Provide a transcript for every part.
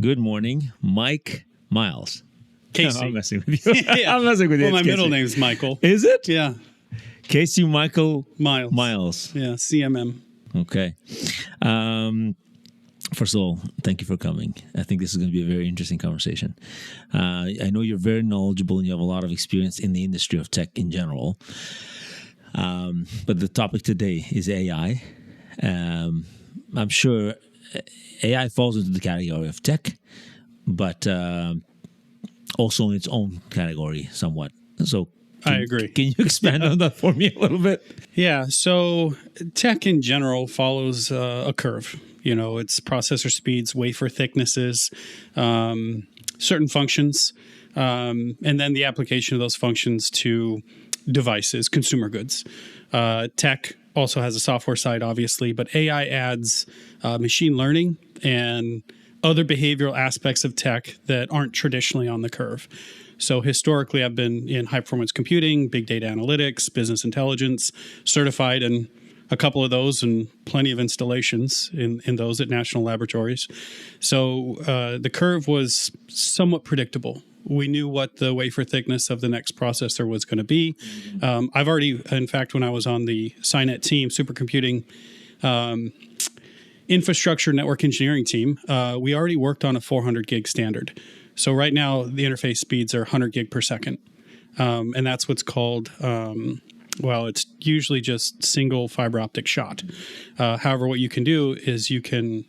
Good morning, Mike Miles. Casey. I'm messing with you. Yeah. I'm messing with you. Well, my It's middle Casey. name's Michael. Is it? Yeah. Casey Michael Miles. Yeah, CMM. Okay. First of all, thank you for coming. I think this is going to be a very interesting conversation. I know you're very knowledgeable and you have a lot of experience in the industry of tech in general. But the topic today is AI. I'm sure AI falls into the category of tech, but also in its own category somewhat. So I agree. Can you expand on that for me a little bit? Yeah. So tech in general follows a curve. You know, it's processor speeds, wafer thicknesses, certain functions, and then the application of those functions to devices, consumer goods. Tech also has a software side, obviously, but AI adds machine learning and other behavioral aspects of tech that aren't traditionally on the curve. So historically, I've been in high-performance computing, big data analytics, business intelligence, certified in a couple of those and plenty of installations in those at national laboratories. So the curve was somewhat predictable. We knew what the wafer thickness of the next processor was going to be. I've already, in fact, when I was on the SciNet team, supercomputing infrastructure network engineering team, we already worked on a 400 gig standard. So right now, the interface speeds are 100 gig per second. And that's what's called, it's usually just single fiber optic shot. However, what you can do is you can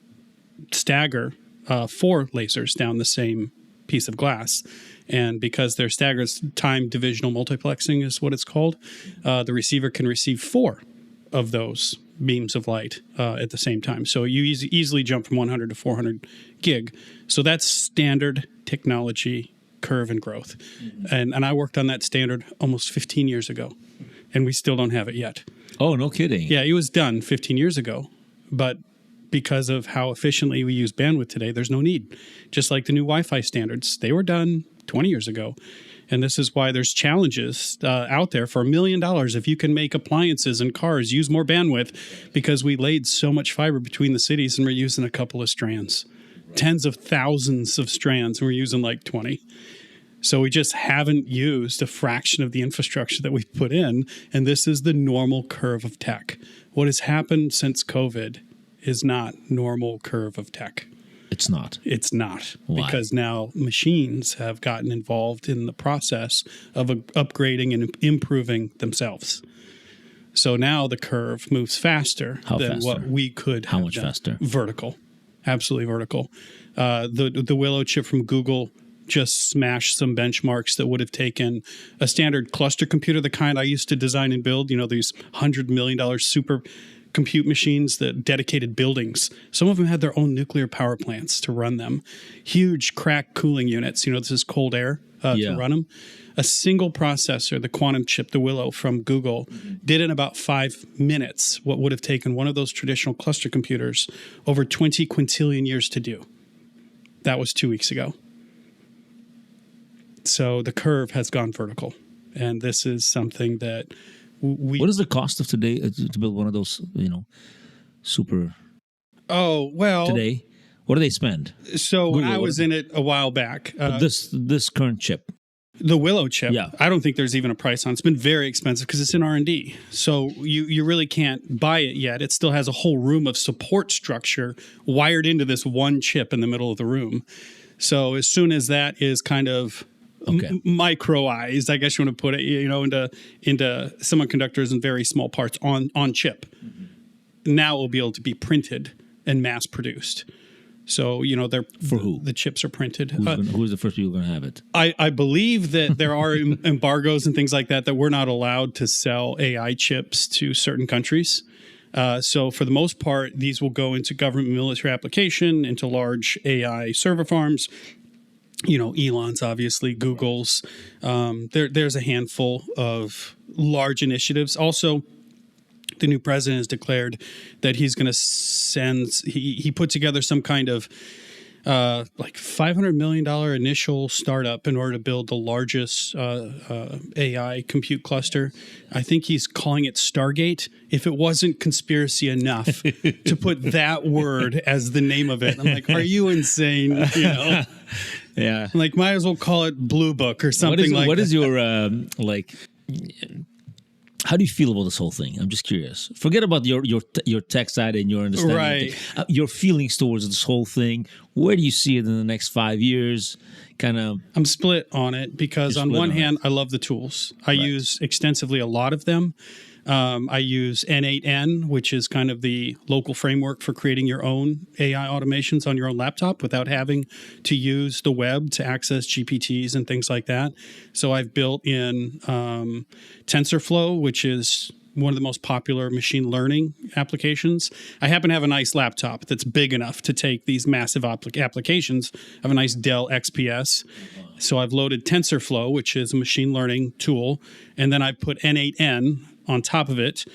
stagger 4 lasers down the same piece of glass. And because they're staggered, time divisional multiplexing is what it's called, the receiver can receive 4 of those beams of light at the same time. So you easily jump from 100 to 400 gig. So that's standard technology curve and growth. Mm-hmm. And I worked on that standard almost 15 years ago, and we still don't have it yet. Oh, no kidding. Yeah, it was done 15 years ago, but because of how efficiently we use bandwidth today, there's no need. Just like the new Wi-Fi standards, they were done 20 years ago. And this is why there's challenges out there for $1 million if you can make appliances and cars use more bandwidth, because we laid so much fiber between the cities and we're using a couple of strands. Tens of thousands of strands, and we're using like 20. So we just haven't used a fraction of the infrastructure that we've put in, and this is the normal curve of tech. What has happened since COVID is not normal curve of tech. It's not. It's not. Why? Because now machines have gotten involved in the process of upgrading and improving themselves. So now the curve moves faster than what we could have. How much done. faster? Vertical. Absolutely vertical. The Willow chip from Google just smashed some benchmarks that would have taken a standard cluster computer, the kind I used to design and build, these $100 million super compute machines that dedicated buildings. Some of them had their own nuclear power plants to run them. Huge crack cooling units. This is cold air to run them. A single processor, the quantum chip, the Willow from Google, did in about 5 minutes what would have taken one of those traditional cluster computers over 20 quintillion years to do. That was 2 weeks ago. So the curve has gone vertical. And this is something that What is the cost of today to build one of those, super... Oh, well... Today? What do they spend? So when I was in it a while back... this current chip. The Willow chip, yeah. I don't think there's even a price on it. It's been very expensive because it's in R&D. So you really can't buy it yet. It still has a whole room of support structure wired into this one chip in the middle of the room. So as soon as that is kind of microized, I guess you want to put it, into semiconductors and very small parts on chip, now it will be able to be printed and mass produced. So, they're for who? The chips are printed. Who's the first people going to have it? I believe that there are embargoes and things like that we're not allowed to sell AI chips to certain countries. So for the most part, these will go into government military application, into large AI server farms. Elon's, obviously, Google's. There's a handful of large initiatives. Also, the new president has declared that he's going to he put together some kind of like $500 million initial startup in order to build the largest AI compute cluster. I think he's calling it Stargate. If it wasn't conspiracy enough to put that word as the name of it, I'm like, are you insane? You know? Yeah. Like, might as well call it Blue Book or something like that. What is your, how do you feel about this whole thing? I'm just curious. Forget about your tech side and your understanding. Right. Your feelings towards this whole thing. Where do you see it in the next 5 years? Kind of. I'm split on it because on one hand, I love the tools. I use extensively a lot of them. I use N8N, which is kind of the local framework for creating your own AI automations on your own laptop without having to use the web to access GPTs and things like that. So I've built in TensorFlow, which is one of the most popular machine learning applications. I happen to have a nice laptop that's big enough to take these massive applications. I have a nice Dell XPS. So I've loaded TensorFlow, which is a machine learning tool, and then I put N8N on top of it,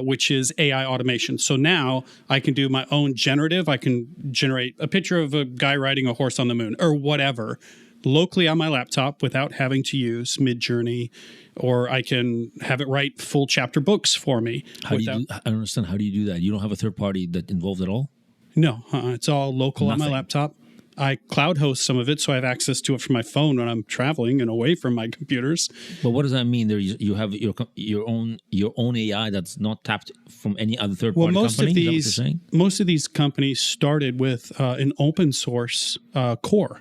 which is AI automation. So now I can do my own generative. I can generate a picture of a guy riding a horse on the moon or whatever locally on my laptop without having to use Midjourney, or I can have it write full chapter books for me. I don't understand. How do you do that? You don't have a third party that involved at all? No, it's all local on my laptop. I cloud host some of it, so I have access to it from my phone when I'm traveling and away from my computers. But what does that mean? There, you have your own AI that's not tapped from any other third party company. Most of these companies started with an open source core.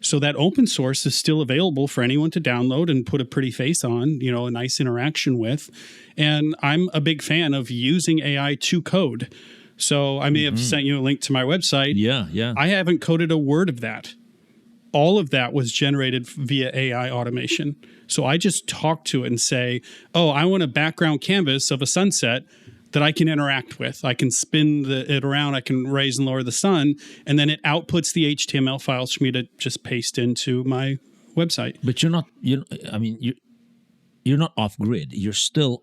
So that open source is still available for anyone to download and put a pretty face on, you know, a nice interaction with. And I'm a big fan of using AI to code. So I may have sent you a link to my website. Yeah. I haven't coded a word of that. All of that was generated via AI automation. So I just talk to it and say, oh, I want a background canvas of a sunset that I can interact with. I can spin it around. I can raise and lower the sun. And then it outputs the HTML files for me to just paste into my website. But you're not off grid. You're still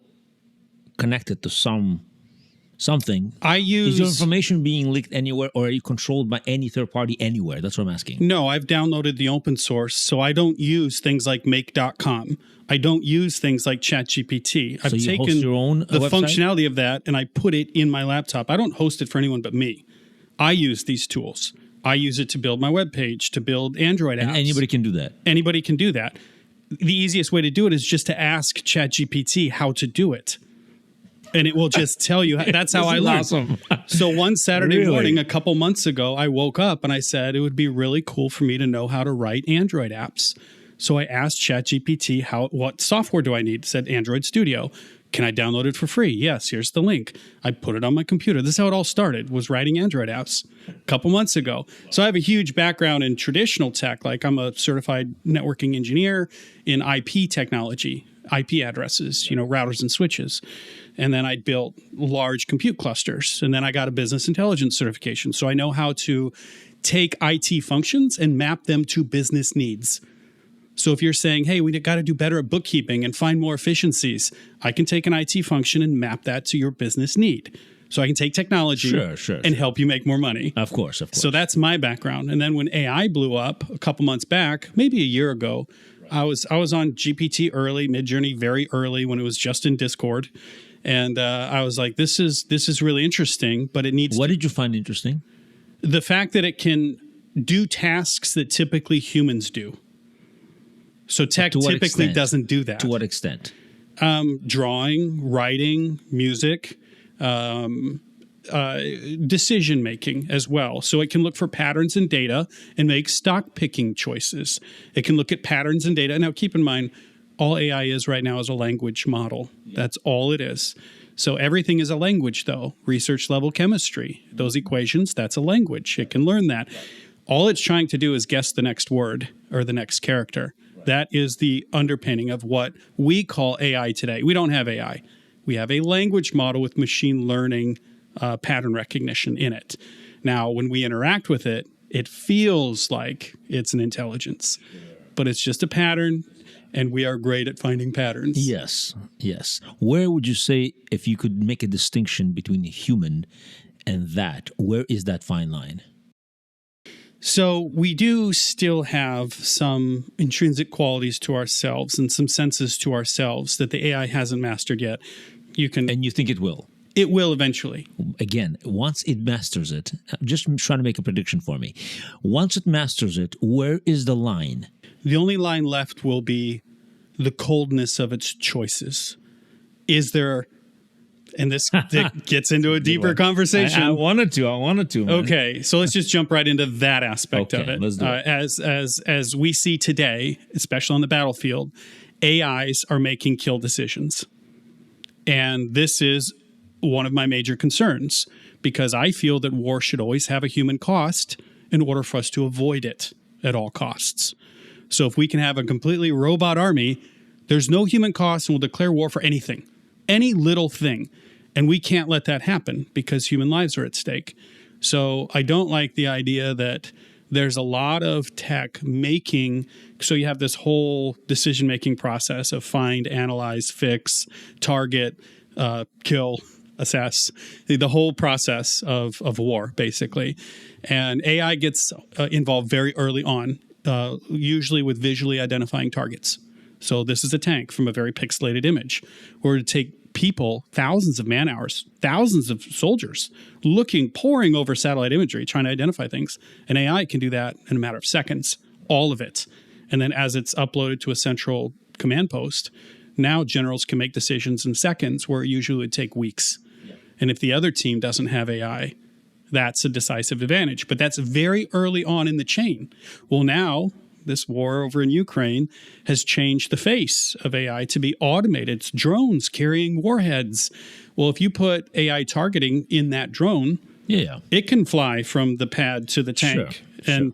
connected to something. Is your information being leaked anywhere, or are you controlled by any third party anywhere? That's what I'm asking. No, I've downloaded the open source, so I don't use things like make.com. I don't use things like ChatGPT. I've taken your own the website? Functionality of that and I put it in my laptop. I don't host it for anyone but me. I use these tools. I use it to build my web page, to build Android apps. And anybody can do that. Anybody can do that. The easiest way to do it is just to ask ChatGPT how to do it. And it will just tell you. That's how I learned. Awesome. So one Saturday morning, a couple months ago, I woke up and I said, it would be really cool for me to know how to write Android apps. So I asked ChatGPT, what software do I need? It said Android Studio. Can I download it for free? Yes, here's the link. I put it on my computer. This is how it all started, was writing Android apps a couple months ago. So I have a huge background in traditional tech. Like I'm a certified networking engineer in IP technology, IP addresses, routers and switches. And then I built large compute clusters. And then I got a business intelligence certification. So I know how to take IT functions and map them to business needs. So if you're saying, hey, we got to do better at bookkeeping and find more efficiencies, I can take an IT function and map that to your business need. So I can take technology and help you make more money. Of course. So that's my background. And then when AI blew up a couple months back, maybe a year ago, I was on GPT early, Midjourney very early when it was just in Discord. And I was like, this is really interesting, but it needs... What did you find interesting? The fact that it can do tasks that typically humans do. So tech typically doesn't do that. To what extent? Drawing, writing, music, decision making as well. So it can look for patterns in data and make stock picking choices. It can look at patterns in data. Now, keep in mind, all AI is right now is a language model. That's all it is. So everything is a language, though. Research level chemistry, those equations, that's a language. It can learn that. All it's trying to do is guess the next word or the next character. That is the underpinning of what we call AI today. We don't have AI. We have a language model with machine learning pattern recognition in it. Now, when we interact with it, it feels like it's an intelligence, but it's just a pattern, and we are great at finding patterns. Yes. Where would you say, if you could make a distinction between a human and that, where is that fine line? So we do still have some intrinsic qualities to ourselves and some senses to ourselves that the AI hasn't mastered yet. And you think it will? It will eventually. Again, once it masters it, just trying to make a prediction for me. Once it masters it, where is the line? The only line left will be the coldness of its choices. Is there, and this gets into a deeper conversation. I wanted to. Man. Okay, so let's just jump right into that aspect of it. Let's do it. As we see today, especially on the battlefield, AIs are making kill decisions. And this is one of my major concerns because I feel that war should always have a human cost in order for us to avoid it at all costs. So if we can have a completely robot army, there's no human cost and we'll declare war for anything, any little thing. And we can't let that happen because human lives are at stake. So I don't like the idea that there's a lot of tech making, so you have this whole decision-making process of find, analyze, fix, target, kill, assess, the whole process of war, basically. And AI gets involved very early on, usually with visually identifying targets. So this is a tank from a very pixelated image. Or to take people, thousands of man hours, thousands of soldiers poring over satellite imagery, trying to identify things. And AI can do that in a matter of seconds, all of it. And then as it's uploaded to a central command post, now generals can make decisions in seconds where it usually would take weeks. Yeah. And if the other team doesn't have AI, that's a decisive advantage. But that's very early on in the chain. Well, now this war over in Ukraine has changed the face of AI to be automated. It's drones carrying warheads. Well, if you put AI targeting in that drone, it can fly from the pad to the tank and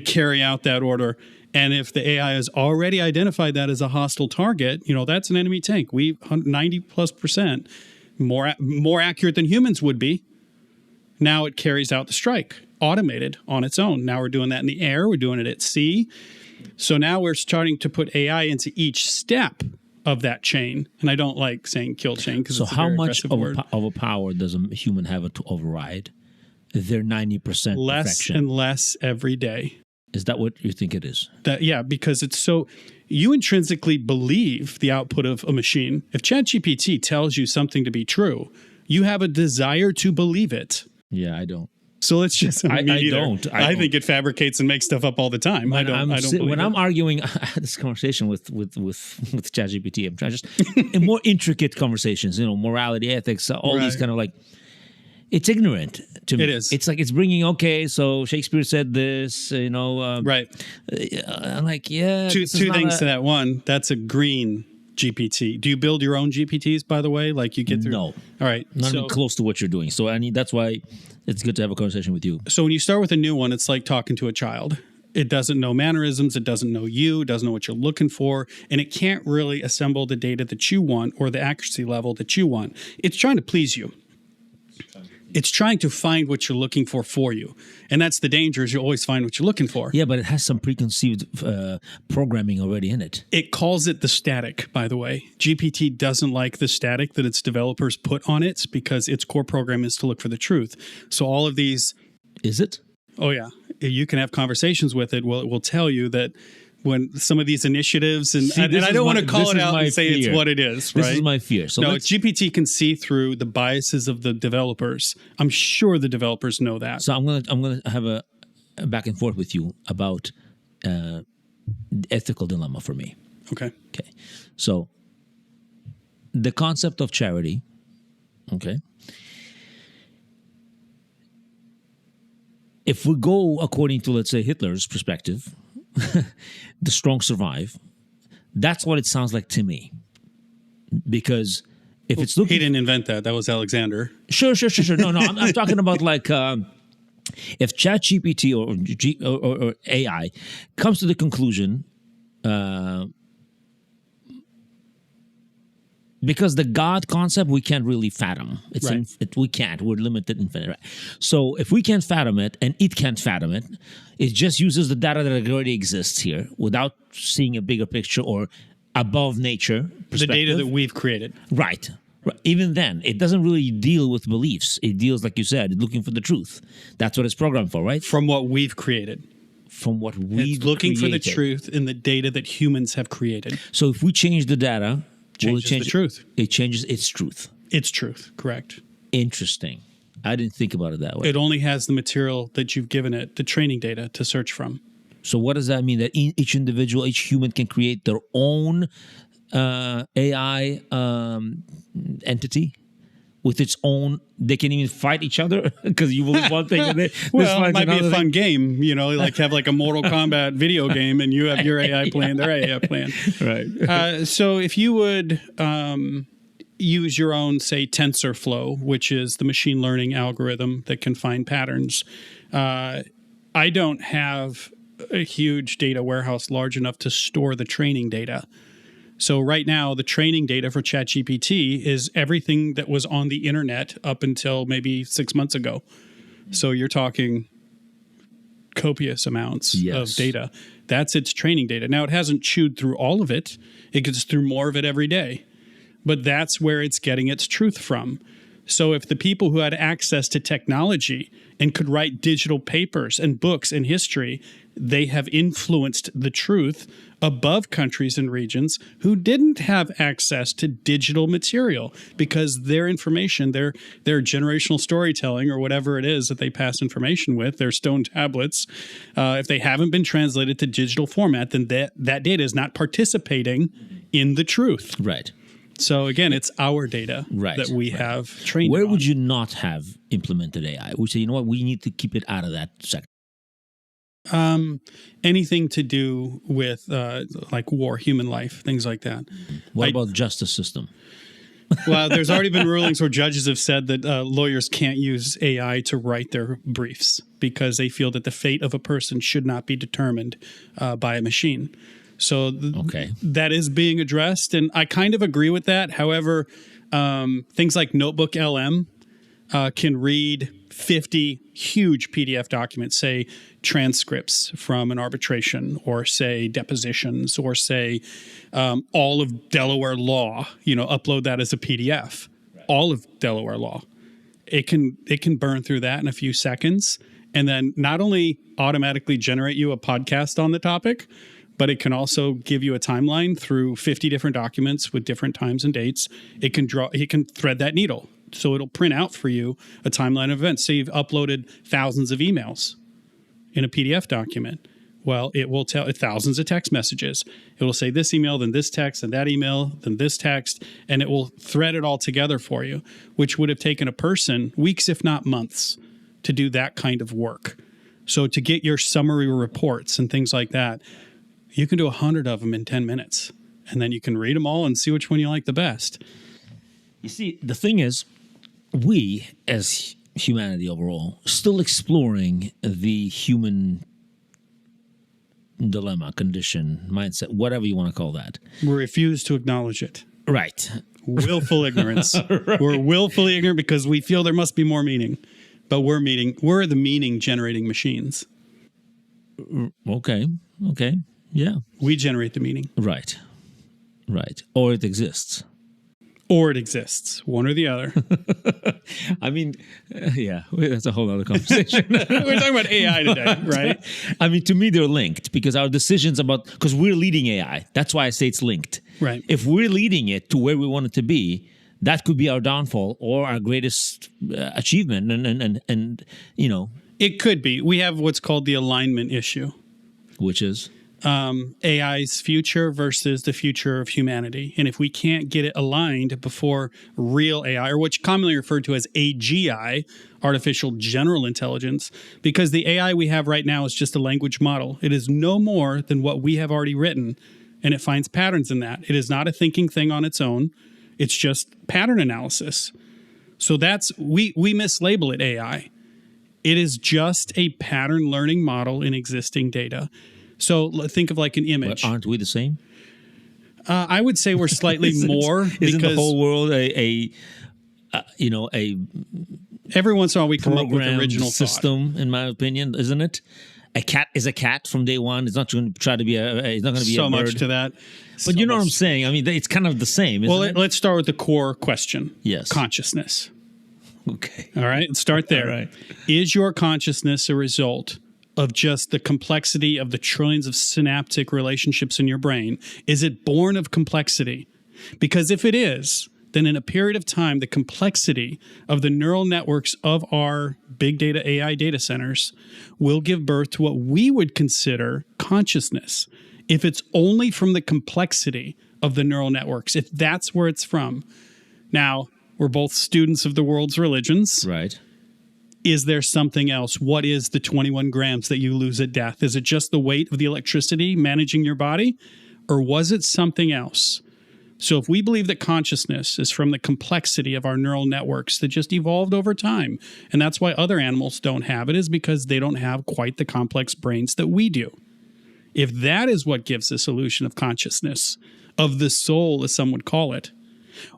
carry out that order. And if the AI has already identified that as a hostile target, that's an enemy tank. 90+% more accurate than humans would be. Now it carries out the strike, automated on its own. Now we're doing that in the air. We're doing it at sea. So now we're starting to put AI into each step of that chain. And I don't like saying kill chain because it's a very aggressive word. So how much of a power does a human have to override their 90% less perfection? And less every day. Is that what you think it is? Because it's so... You intrinsically believe the output of a machine. If ChatGPT tells you something to be true, you have a desire to believe it. Yeah, I don't. So let's just... I don't. I think it fabricates and makes stuff up all the time. When When I'm arguing, I had this conversation with ChatGPT. I'm trying just in more intricate conversations, morality, ethics, all these kind of like... It's ignorant to me. It is. It's like it's bringing, so Shakespeare said this, right. I'm like, Two things to that. One, that's a green GPT. Do you build your own GPTs, by the way? Like you get through? No. All right. Not even close to what you're doing. So that's why it's good to have a conversation with you. So when you start with a new one, it's like talking to a child. It doesn't know mannerisms. It doesn't know you. It doesn't know what you're looking for. And it can't really assemble the data that you want or the accuracy level that you want. It's trying to please you. It's trying to find what you're looking for you. And that's the danger, is you always find what you're looking for. Yeah, but it has some preconceived programming already in it. It calls it the static, by the way. GPT doesn't like the static that its developers put on it because its core program is to look for the truth. So all of these... Is it? Oh, yeah. You can have conversations with it. Well, it will tell you that when some of these initiatives, and I don't want to call it out and say it's what it is, right? This is my fear. So GPT can see through the biases of the developers. I'm sure the developers know that. So I'm gonna have a back and forth with you about the ethical dilemma for me. Okay. So the concept of charity, if we go according to, let's say, Hitler's perspective, the strong survive. That's what it sounds like to me. Because if it's looking... He didn't invent that. That was Alexander. Sure. No, I'm talking about like if ChatGPT or AI comes to the conclusion, because the God concept, we can't really fathom. We can't. We're limited infinite. Right? So if we can't fathom it and it can't fathom it, it just uses the data that already exists here without seeing a bigger picture or above nature perspective. The data that we've created. Right. Right. Even then, it doesn't really deal with beliefs. It deals, like you said, looking for the truth. That's what it's programmed for, right? From what we've created. From what we've It's looking for the created. truth in the data that humans have created. So if we change the data, will it Changes change the truth. It changes its truth. It's truth, correct. Interesting. I didn't think about it that way. It only has the material that you've given it, the training data, to search from. So what does that mean? That each individual, each human can create their own AI entity with its own. They can even fight each other because you believe one thing and Well, it might be a fun game, like have like a Mortal Kombat video game, and you have your AI playing their AI playing. Right. So if you would use your own, say, TensorFlow, which is the machine learning algorithm that can find patterns, I don't have a huge data warehouse large enough to store the training data. So right now, the training data for ChatGPT is everything that was on the internet up until maybe 6 months ago. So you're talking copious amounts of data. That's its training data. Now, it hasn't chewed through all of it. It gets through more of it every day. But that's where it's getting its truth from. So if the people who had access to technology and could write digital papers and books in history, they have influenced the truth above countries and regions who didn't have access to digital material, because their information, their generational storytelling or whatever it is that they pass information with, their stone tablets, if they haven't been translated to digital format, then that data is not participating in the truth. Right. So again, it's our data that we have trained Where on. would you not have implemented AI? We say, you know what, we need to keep it out of that sector. Anything to do with like war, human life, things like that. What about justice system? Well, there's already been rulings where judges have said that lawyers can't use AI to write their briefs because they feel that the fate of a person should not be determined by a machine. So that is being addressed, and I kind of agree with that. However, things like Notebook LM can read 50 huge PDF documents, say transcripts from an arbitration, or say depositions, or say all of Delaware law, upload that as a PDF, all of Delaware law. It can burn through that in a few seconds, and then not only automatically generate you a podcast on the topic, but it can also give you a timeline through 50 different documents with different times and dates. It can thread that needle. So it'll print out for you a timeline of events. Say you've uploaded thousands of emails in a PDF document. Well, it will tell thousands of text messages. It will say this email, then this text, and that email, then this text, and it will thread it all together for you, which would have taken a person weeks, if not months, to do that kind of work. So to get your summary reports and things like that, you can do 100 of them in 10 minutes, and then you can read them all and see which one you like the best. You see, the thing is, we, as humanity overall, still exploring the human dilemma, condition, mindset, whatever you want to call that. We refuse to acknowledge it. Right. Willful ignorance. Right. We're willfully ignorant because we feel there must be more meaning, but we're the meaning-generating machines. Okay. Yeah. We generate the meaning. Right. Or it exists. Or it exists. One or the other. I mean, that's a whole other conversation. We're talking about AI today, right? I mean, to me, they're linked because our decisions because we're leading AI. That's why I say it's linked. Right. If we're leading it to where we want it to be, that could be our downfall or our greatest achievement. And it could be. We have what's called the alignment issue. Which is? AI's future versus the future of humanity. And if we can't get it aligned before real AI, or what's commonly referred to as AGI, artificial general intelligence, because the AI we have right now is just a language model. It is no more than what we have already written, and it finds patterns in that. It is not a thinking thing on its own. It's just pattern analysis. So we mislabel it AI. It is just a pattern learning model in existing data. So think of like an image. But aren't we the same? I would say we're slightly more. Isn't the whole world a every once in a while we come up with original system, in my opinion, isn't it? a cat is a cat from day one. It's not going to try to be it's not going to be So a bird. much to that. But you know what I'm saying? I mean, it's kind of the same, isn't it? Let's start with the core question. Yes. Consciousness. Okay. All right, let's start there. All right. Is your consciousness a result of just the complexity of the trillions of synaptic relationships in your brain? Is it born of complexity? Because if it is, then in a period of time, the complexity of the neural networks of our big data AI data centers will give birth to what we would consider consciousness. If it's only from the complexity of the neural networks, if that's where it's from. Now, we're both students of the world's religions. Right. Is there something else? What is the 21 grams that you lose at death? Is it just the weight of the electricity managing your body? Or was it something else? So if we believe that consciousness is from the complexity of our neural networks that just evolved over time, and that's why other animals don't have it, is because they don't have quite the complex brains that we do. If that is what gives this illusion of consciousness, of the soul, as some would call it,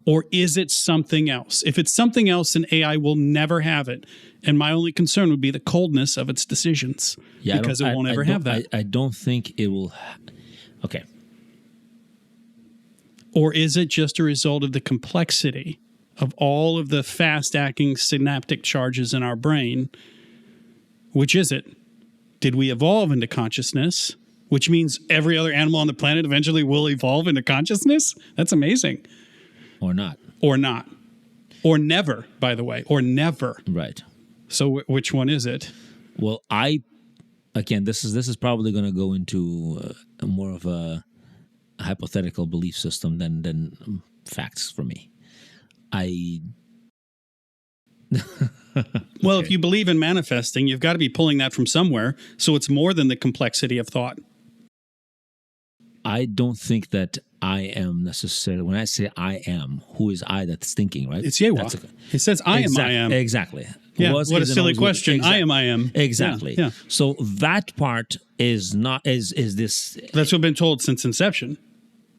or is it something else? If it's something else, then AI will never have it. And my only concern would be the coldness of its decisions, because it won't ever have that. I don't think it will. Okay. Or is it just a result of the complexity of all of the fast-acting synaptic charges in our brain? Which is it? Did we evolve into consciousness, which means every other animal on the planet eventually will evolve into consciousness? That's amazing. Or not. Or not. Or never, by the way. Or never. Right. So which one is it? Well, again, this is probably going to go into more of a hypothetical belief system than facts for me. Well, if you believe in manifesting, you've got to be pulling that from somewhere. So it's more than the complexity of thought. I don't think that I am necessarily, when I say I am, who is I that's thinking, right? It's Yewa. He says, I am. Exactly. Yeah, Was, what a is, and silly always will. question. Exactly. I am. Exactly. Yeah. So that part is not, is this. That's what I've been told since inception.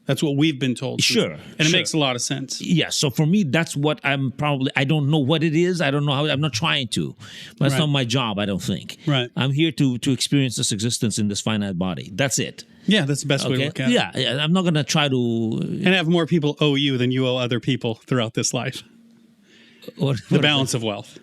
That's what we've been told. Sure. And it makes a lot of sense. Yeah. So for me, that's what I don't know what it is. I don't know how, I'm not trying to. But that's not my job, I don't think. Right. I'm here to experience this existence in this finite body. That's it. Yeah, that's the best way to look at it. Yeah. I'm not going to try to. And have more people owe you than you owe other people throughout this life. The balance of wealth.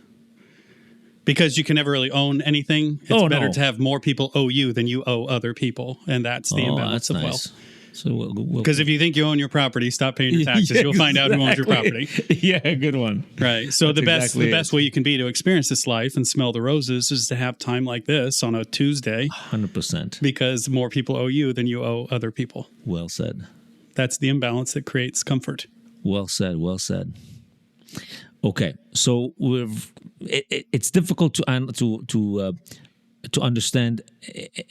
Because you can never really own anything. It's better to have more people owe you than you owe other people. And that's the imbalance of wealth. So because if you think you own your property, stop paying your taxes. You'll find out who owns your property. Yeah, good one. Right. So the best way you can be to experience this life and smell the roses is to have time like this on a Tuesday. 100%. Because more people owe you than you owe other people. Well said. That's the imbalance that creates comfort. Well said. Well said. Okay, so it's difficult to understand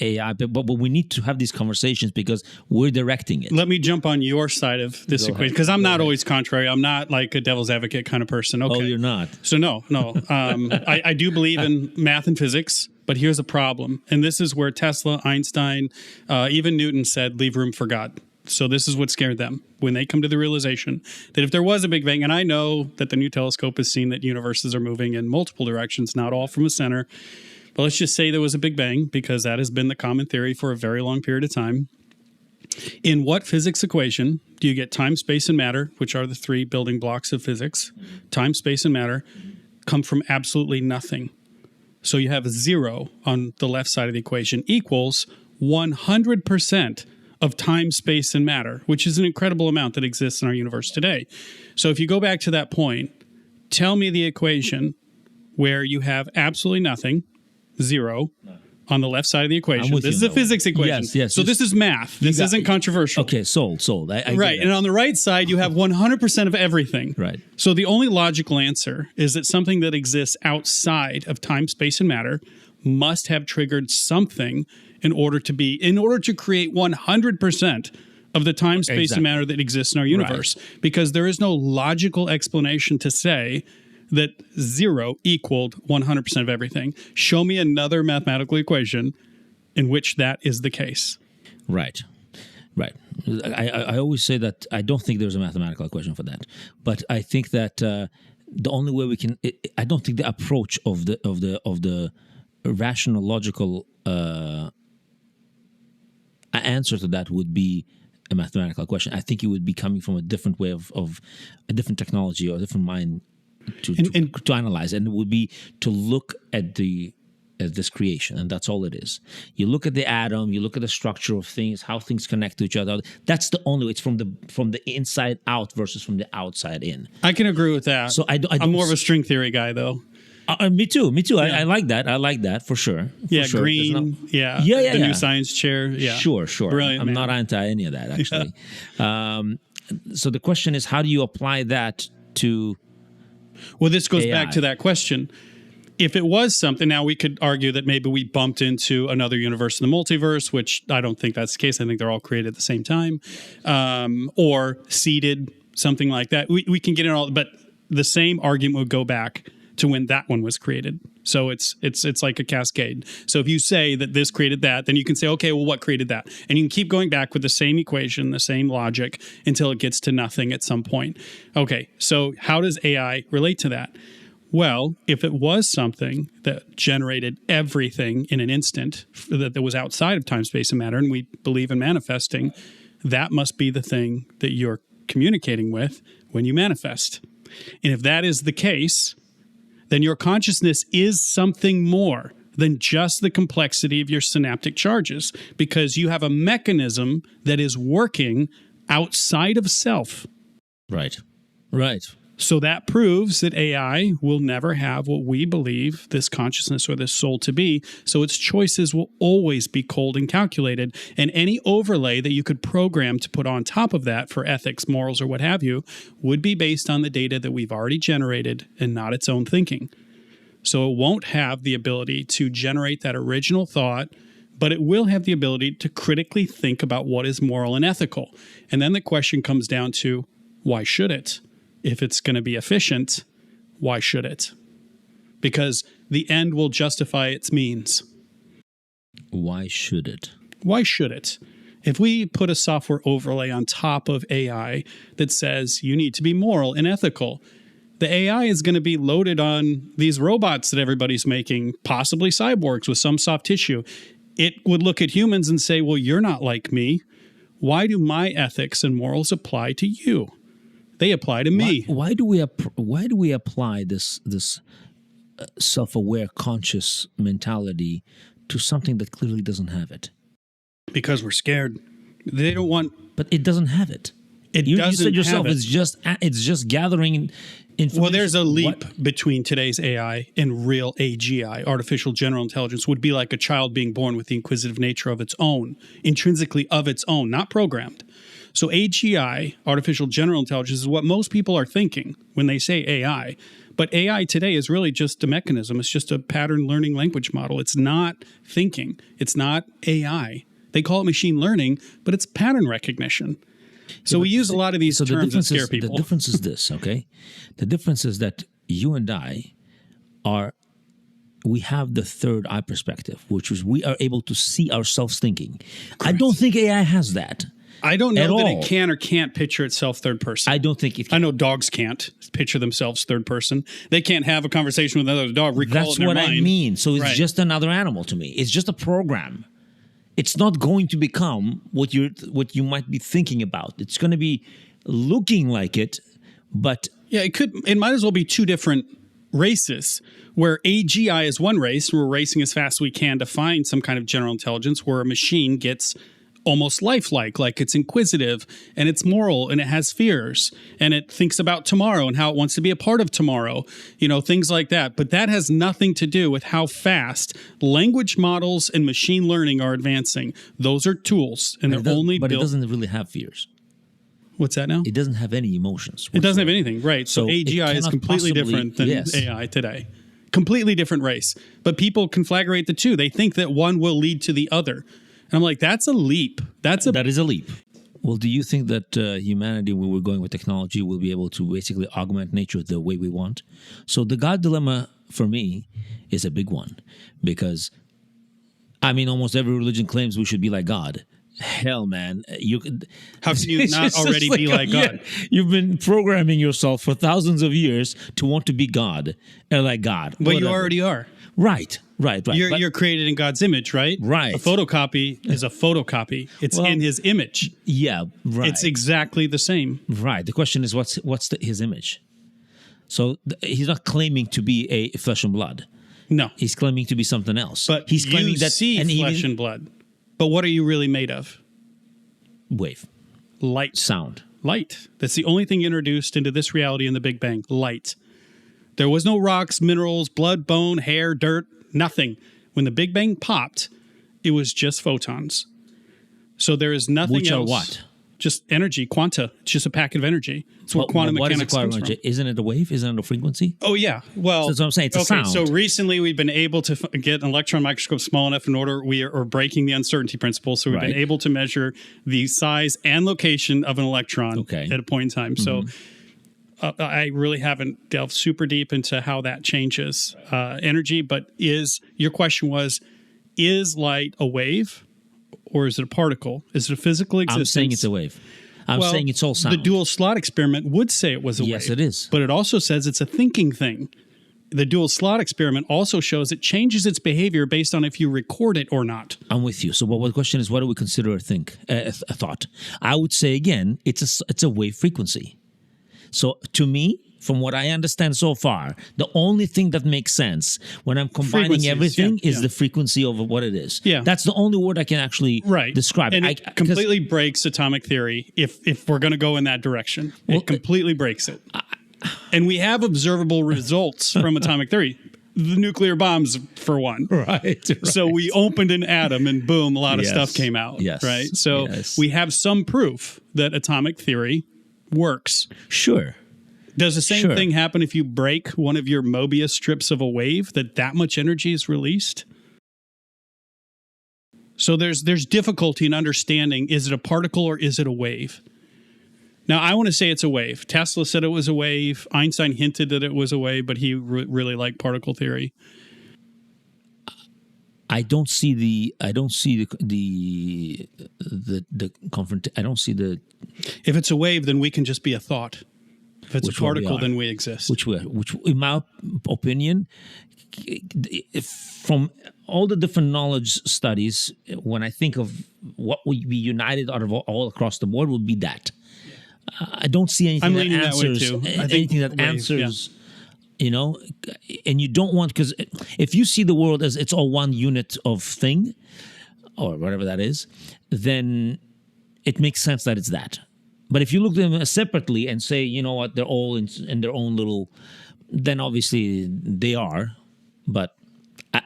AI, but we need to have these conversations because we're directing it. Let me jump on your side of this equation because I'm not always contrary. I'm not like a devil's advocate kind of person. Okay. Oh, you're not. So no. I do believe in math and physics, but here's a problem, and this is where Tesla, Einstein, even Newton said, "Leave room for God." So this is what scared them when they come to the realization that if there was a Big Bang, and I know that the new telescope has seen that universes are moving in multiple directions, not all from a center, but let's just say there was a Big Bang because that has been the common theory for a very long period of time. In what physics equation do you get time, space, and matter, which are the three building blocks of physics? Time, space, and matter come from absolutely nothing. So you have 0 on the left side of the equation equals 100% of time, space, and matter, which is an incredible amount that exists in our universe today. So if you go back to that point, tell me the equation where you have absolutely nothing, 0, on the left side of the equation. This is a physics equation. Yes. So this is math. This isn't controversial. Okay, sold. Right. And on the right side, you have 100% of everything. Right. So the only logical answer is that something that exists outside of time, space, and matter must have triggered something in order to create 100% of the time, space, and matter that exists in our universe. Right. Because there is no logical explanation to say that 0 equaled 100% of everything. Show me another mathematical equation in which that is the case. Right. I always say that I don't think there's a mathematical equation for that, but I think that the only way we can, I don't think the approach of the rational, logical answer to that would be a mathematical question. I think it would be coming from a different way of a different technology or a different mind to analyze, and it would be to look at this creation, and that's all it is. You look at the atom, you look at the structure of things, how things connect to each other. That's the only way. It's from the inside out versus from the outside in. I can agree with that. So I'm more of a string theory guy, though. Me too. Yeah. I like that. I like that for sure. Yeah, sure. green. The new science chair. Yeah, sure. Brilliant, I'm not anti any of that, actually. So the question is, how do you apply that to? Well, this goes AI? back to that question. If it was something, now we could argue that maybe we bumped into another universe in the multiverse, which I don't think that's the case. I think they're all created at the same time, or seeded, something like that. We can get in all, but the same argument would go back to when that one was created. So it's like a cascade. So if you say that this created that, then you can say, okay, well, what created that? And you can keep going back with the same equation, the same logic, until it gets to nothing at some point. Okay, so how does AI relate to that? Well, if it was something that generated everything in an instant that was outside of time, space, and matter, and we believe in manifesting, that must be the thing that you're communicating with when you manifest. And if that is the case, then your consciousness is something more than just the complexity of your synaptic charges, because you have a mechanism that is working outside of self. Right. So that proves that AI will never have what we believe this consciousness or this soul to be. So its choices will always be cold and calculated. And any overlay that you could program to put on top of that for ethics, morals, or what have you would be based on the data that we've already generated and not its own thinking. So it won't have the ability to generate that original thought, but it will have the ability to critically think about what is moral and ethical. And then the question comes down to, why should it? If it's going to be efficient, why should it? Because the end will justify its means. Why should it? Why should it? If we put a software overlay on top of AI that says you need to be moral and ethical, the AI is going to be loaded on these robots that everybody's making, possibly cyborgs with some soft tissue. It would look at humans and say, well, you're not like me. Why do my ethics and morals apply to you? They apply to me. Why do we apply this self-aware, conscious mentality to something that clearly doesn't have it? Because we're scared. They don't want. But it doesn't have it. You said yourself, have it. it's just gathering information. Well, there's a leap between today's AI and real AGI. Artificial general intelligence would be like a child being born with the inquisitive nature of its own, intrinsically of its own, not programmed. So AGI, artificial general intelligence, is what most people are thinking when they say AI. But AI today is really just a mechanism. It's just a pattern learning language model. It's not thinking. It's not AI. They call it machine learning, but it's pattern recognition. So we use a lot of these terms that scare people. The difference is this, okay? The difference is that you and I we have the third eye perspective, which is we are able to see ourselves thinking. Correct. I don't think AI has that. I don't know that it can or can't picture itself third person. I don't think it can. I know dogs can't picture themselves third person. They can't have a conversation with another dog, recall That's it in their what mind. I mean. So it's just another animal to me. It's just a program. It's not going to become what you might be thinking about. It's going to be looking like it, but yeah, it might as well be two different races, where AGI is one race, we're racing as fast as we can to find some kind of general intelligence, where a machine gets almost lifelike, like it's inquisitive and it's moral and it has fears and it thinks about tomorrow and how it wants to be a part of tomorrow, things like that. But that has nothing to do with how fast language models and machine learning are advancing. Those are tools, and they're only built. But it doesn't really have fears. What's that now? It doesn't have any emotions whatsoever. It doesn't have anything, right? So AGI is completely different than AI today. Completely different race. But people conflagrate the two. They think that one will lead to the other. And I'm like, that's a leap. That is a leap. Well, do you think that humanity, when we're going with technology, will be able to basically augment nature the way we want? So the God dilemma, for me, is a big one. Because, almost every religion claims we should be like God. Hell, man. How can you not already be like God? Yeah, you've been programming yourself for thousands of years to want to be God. Like God. But you already are. Right. You're created in God's image, right? Right. A photocopy is a photocopy. It's in His image. Yeah, right. It's exactly the same. Right. The question is, what's his image? So he's not claiming to be a flesh and blood. No, He's claiming to be something else. but he's claiming you that see flesh and blood. But what are you really made of? wave, Light. sound. Light. That's the only thing introduced into this reality in the Big Bang. Light. There was no rocks, minerals, blood, bone, hair, dirt, nothing. When the Big Bang popped, it was just photons. So there is nothing Which else. are what? Just energy, quanta. It's just a packet of energy. It's where quantum mechanics comes from. Isn't it a wave? Isn't it a frequency? Oh, yeah. Well, that's what I'm saying. It's a sound. So recently we've been able to get an electron microscope small enough in order we are breaking the uncertainty principle. So we've been able to measure the size and location of an electron at a point in time. So I really haven't delved super deep into how that changes energy. But your question was, is light a wave? Or is it a particle? Is it a physical existence? I'm saying it's a wave. I'm saying it's all sound. The dual slot experiment would say it was a wave. Yes, it is. But it also says it's a thinking thing. The dual slot experiment also shows it changes its behavior based on if you record it or not. I'm with you. So the question is, what do we consider a thought? I would say, again, it's a wave frequency. So to me, from what I understand so far, the only thing that makes sense when I'm combining everything is the frequency of what it is. Yeah. That's the only word I can actually describe. And it completely breaks atomic theory if we're going to go in that direction. It completely breaks it. And we have observable results from atomic theory. The nuclear bombs, for one. Right. So we opened an atom and boom, a lot of stuff came out. Yes. Right. So we have some proof that atomic theory works. Sure. Does the same thing happen if you break one of your Mobius strips of a wave, that much energy is released? So there's difficulty in understanding, is it a particle or is it a wave? Now, I want to say it's a wave. Tesla said it was a wave. Einstein hinted that it was a wave, but he really liked particle theory. I don't see the confront. I don't see the. If it's a wave, then we can just be a thought. If it's a particle, then we exist. Which in my opinion, from all the different knowledge studies, when I think of what would be united out of all across the board, would be that. I don't see anything that answers. Anything that answers. You know, and you don't want, because if you see the world as it's all one unit of thing, or whatever that is, then it makes sense that it's that. But if you look at them separately and say, you know what, they're all in their own little, then obviously they are. But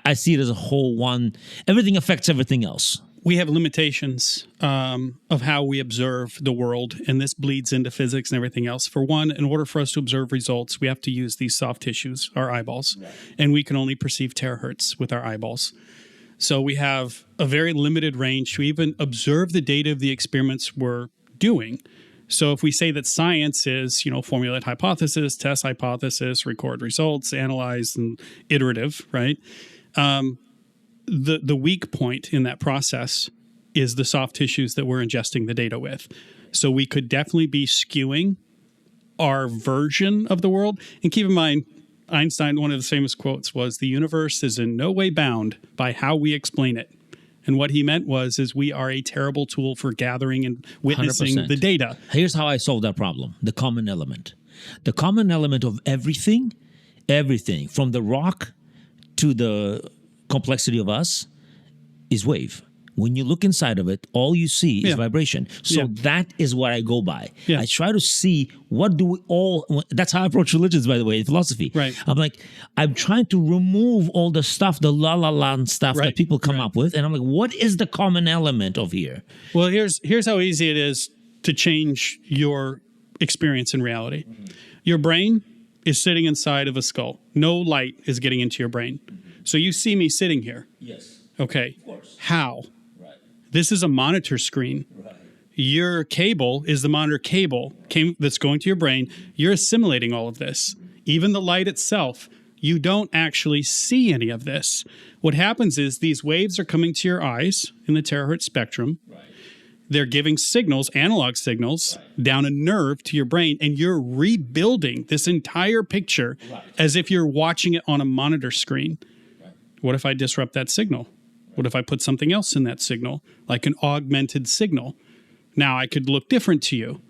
I see it as a whole one. Everything affects everything else. We have limitations of how we observe the world, and this bleeds into physics and everything else. For one, in order for us to observe results, we have to use these soft tissues, our eyeballs, and we can only perceive terahertz with our eyeballs. So we have a very limited range to even observe the data of the experiments we're doing. So if we say that science is, formulate hypothesis, test hypothesis, record results, analyze, and iterative, right? The weak point in that process is the soft tissues that we're ingesting the data with. So we could definitely be skewing our version of the world. And keep in mind, Einstein, one of his famous quotes was, "The universe is in no way bound by how we explain it." And what he meant is we are a terrible tool for gathering and witnessing 100%. The data. Here's how I solve that problem. The common element. The common element of everything, from the rock to the complexity of us, is wave. When you look inside of it, all you see is vibration. So that is what I go by. Yeah. I try to see what do we all. That's how I approach religions, by the way, in philosophy. Right. I'm trying to remove all the stuff, the la la la stuff that people come up with, and I'm like, what is the common element of here? Well, here's how easy it is to change your experience in reality. Mm-hmm. Your brain is sitting inside of a skull. No light is getting into your brain. So you see me sitting here. Yes. Okay. Of course. How? Right. This is a monitor screen. Right. Your cable is the monitor cable that's going to your brain. You're assimilating all of this. Even the light itself, you don't actually see any of this. What happens is these waves are coming to your eyes in the terahertz spectrum. Right. They're giving signals, analog signals, down a nerve to your brain, and you're rebuilding this entire picture as if you're watching it on a monitor screen. What if I disrupt that signal? What if I put something else in that signal, like an augmented signal? Now I could look different to you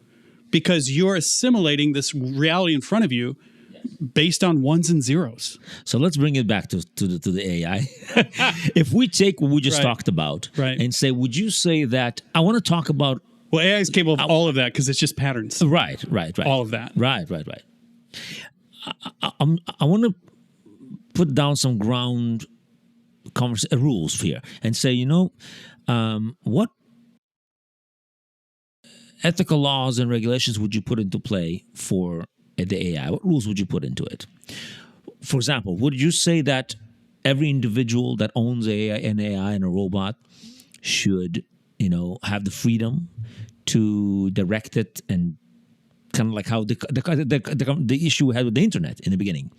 because you're assimilating this reality in front of you based on ones and zeros. So let's bring it back to the AI. If we take what we just Right. talked about Right. and say, would you say that I want to talk about Well, AI is capable of all of that because it's just patterns. right. All of that. Right. I want to put down some ground rules here and say, what ethical laws and regulations would you put into play for the AI? What rules would you put into it? For example, would you say that every individual that owns an AI and a robot should, have the freedom to direct it, and kind of like how the issue we had with the internet in the beginning,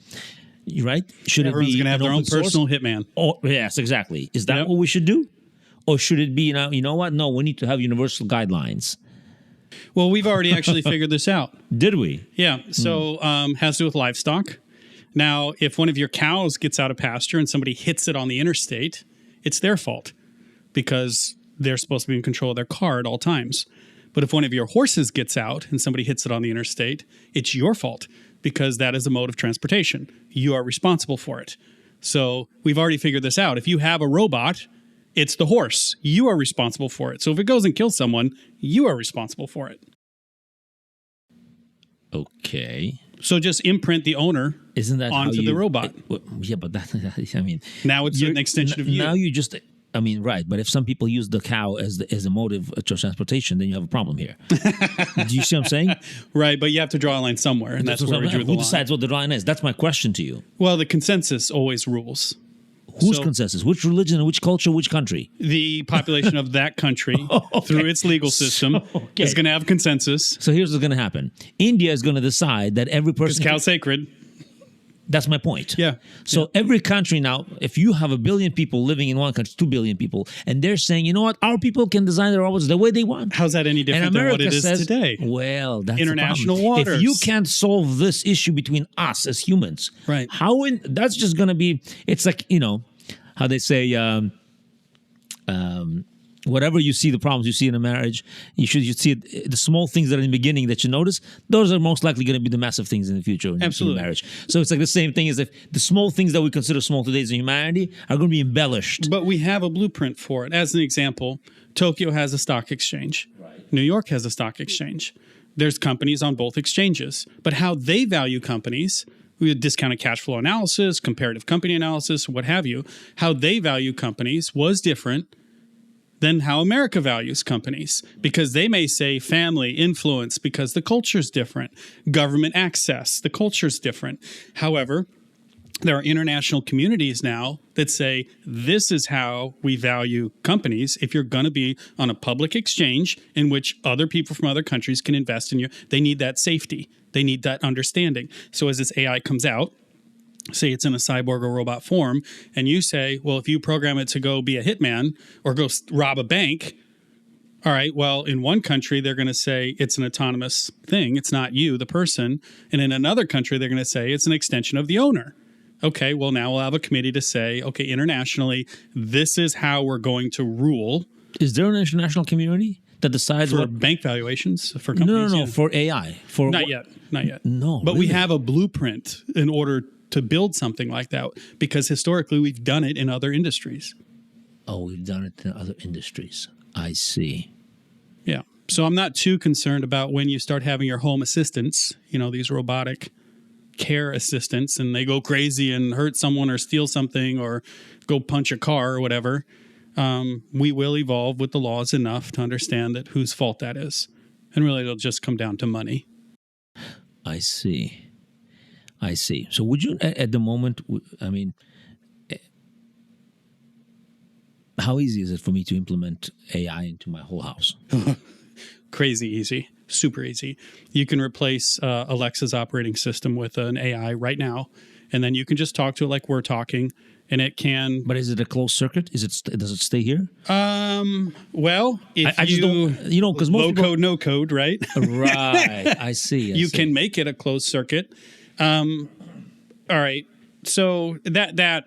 right? Should Everyone's it be going to have an their own open source? personal hitman. Oh, yes, exactly. Is that Yep. what we should do? Or should it be, you know what? No, we need to have universal guidelines. Well, we've already actually figured this out. Did we? Yeah. So has to do with livestock. Now, if one of your cows gets out of pasture and somebody hits it on the interstate, it's their fault because they're supposed to be in control of their car at all times. But if one of your horses gets out and somebody hits it on the interstate, it's your fault because that is a mode of transportation. You are responsible for it. So we've already figured this out. If you have a robot, it's the horse. You are responsible for it. So if it goes and kills someone, you are responsible for it. Okay. So just imprint the owner Isn't that onto the robot. Yeah, but that, I mean, Now it's an extension of you. Now you just, I mean, right. But if some people use the cow as a motive of transportation, then you have a problem here. Do you see what I'm saying? Right, but you have to draw a line somewhere, and that's where we drew the Who line. decides what the line is? That's my question to you. Well, the consensus always rules. Whose So- consensus? Which religion, which culture, which country? The population of that country, through its legal system, okay. is going to have consensus. So here's what's going to happen. India is going to decide that every It's person... cow sacred. That's my point. Yeah. So every country now, if you have 1 billion people living in one country, 2 billion people, and they're saying, you know what, our people can design their robots the way they want. How's that any different than what it is today? Well, that's International the problem. waters. If you can't solve this issue between us as humans, Right. That's just going to be, it's like, how they say, whatever you see, the problems you see in a marriage, you see it, the small things that are in the beginning that you notice, those are most likely going to be the massive things in the future in Absolutely. marriage. So it's like the same thing as if the small things that we consider small today as in humanity are going to be embellished. But we have a blueprint for it. As an example, Tokyo has a stock exchange. Right. New York has a stock exchange. There's companies on both exchanges. But how they value companies, we had discounted cash flow analysis, comparative company analysis, what have you, how they value companies was different than how America values companies, because they may say family, influence, because the culture's different, government access, the culture's different. However, there are international communities now that say this is how we value companies. If you're going to be on a public exchange in which other people from other countries can invest in you, they need that safety. They need that understanding. So as this AI comes out, say it's in a cyborg or robot form, and you say, well, if you program it to go be a hitman or go rob a bank, all right, well, in one country, they're going to say it's an autonomous thing. It's not you, the person. And in another country, they're going to say it's an extension of the owner. Okay, well, now we'll have a committee to say, okay, internationally, this is how we're going to rule. Is there an international community that decides For what... bank valuations for companies? No, yeah. for AI. Not yet. No, But we really? have a blueprint in order to build something like that, because historically we've done it in other industries. Oh, we've done it in other industries. I see. Yeah. So I'm not too concerned about when you start having your home assistants, these robotic care assistants, and they go crazy and hurt someone or steal something or go punch a car or whatever. We will evolve with the laws enough to understand that whose fault that is. And really, it'll just come down to money. I see. So would you, at the moment, I mean, how easy is it for me to implement AI into my whole house? Crazy easy. Super easy. You can replace Alexa's operating system with an AI right now, and then you can just talk to it like we're talking, and it can... But is it a closed circuit? Does it stay here? Well, if I just don't, because most low people... code, no code, right? Right. I see. You can make it a closed circuit. All right. So that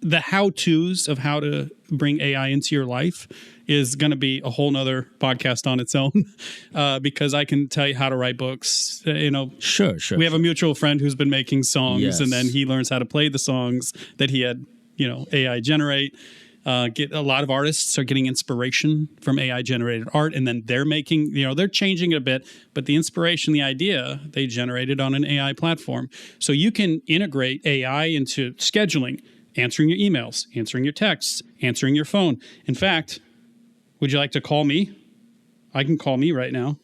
the how-tos of how to bring AI into your life is going to be a whole nother podcast on its own, because I can tell you how to write books. Sure. We have a mutual friend who's been making songs, Yes. and then he learns how to play the songs that he had, AI generate. Get a lot of artists are getting inspiration from AI generated art, and then they're making, they're changing it a bit, but the inspiration, the idea, they generated on an AI platform. So you can integrate AI into scheduling, answering your emails, answering your texts, answering your phone. In fact, would you like to call me? I can call me right now.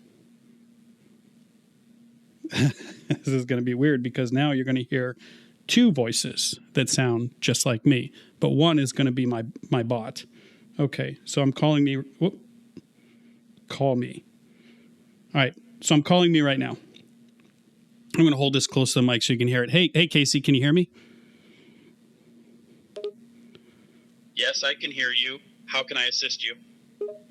This is going to be weird because now you're going to hear two voices that sound just like me, but one is going to be my bot. Okay, so I'm calling me. Whoop, call me. All right, so I'm calling me right now. I'm going to hold this close to the mic so you can hear it. Hey, Casey, can you hear me? Yes, I can hear you. How can I assist you?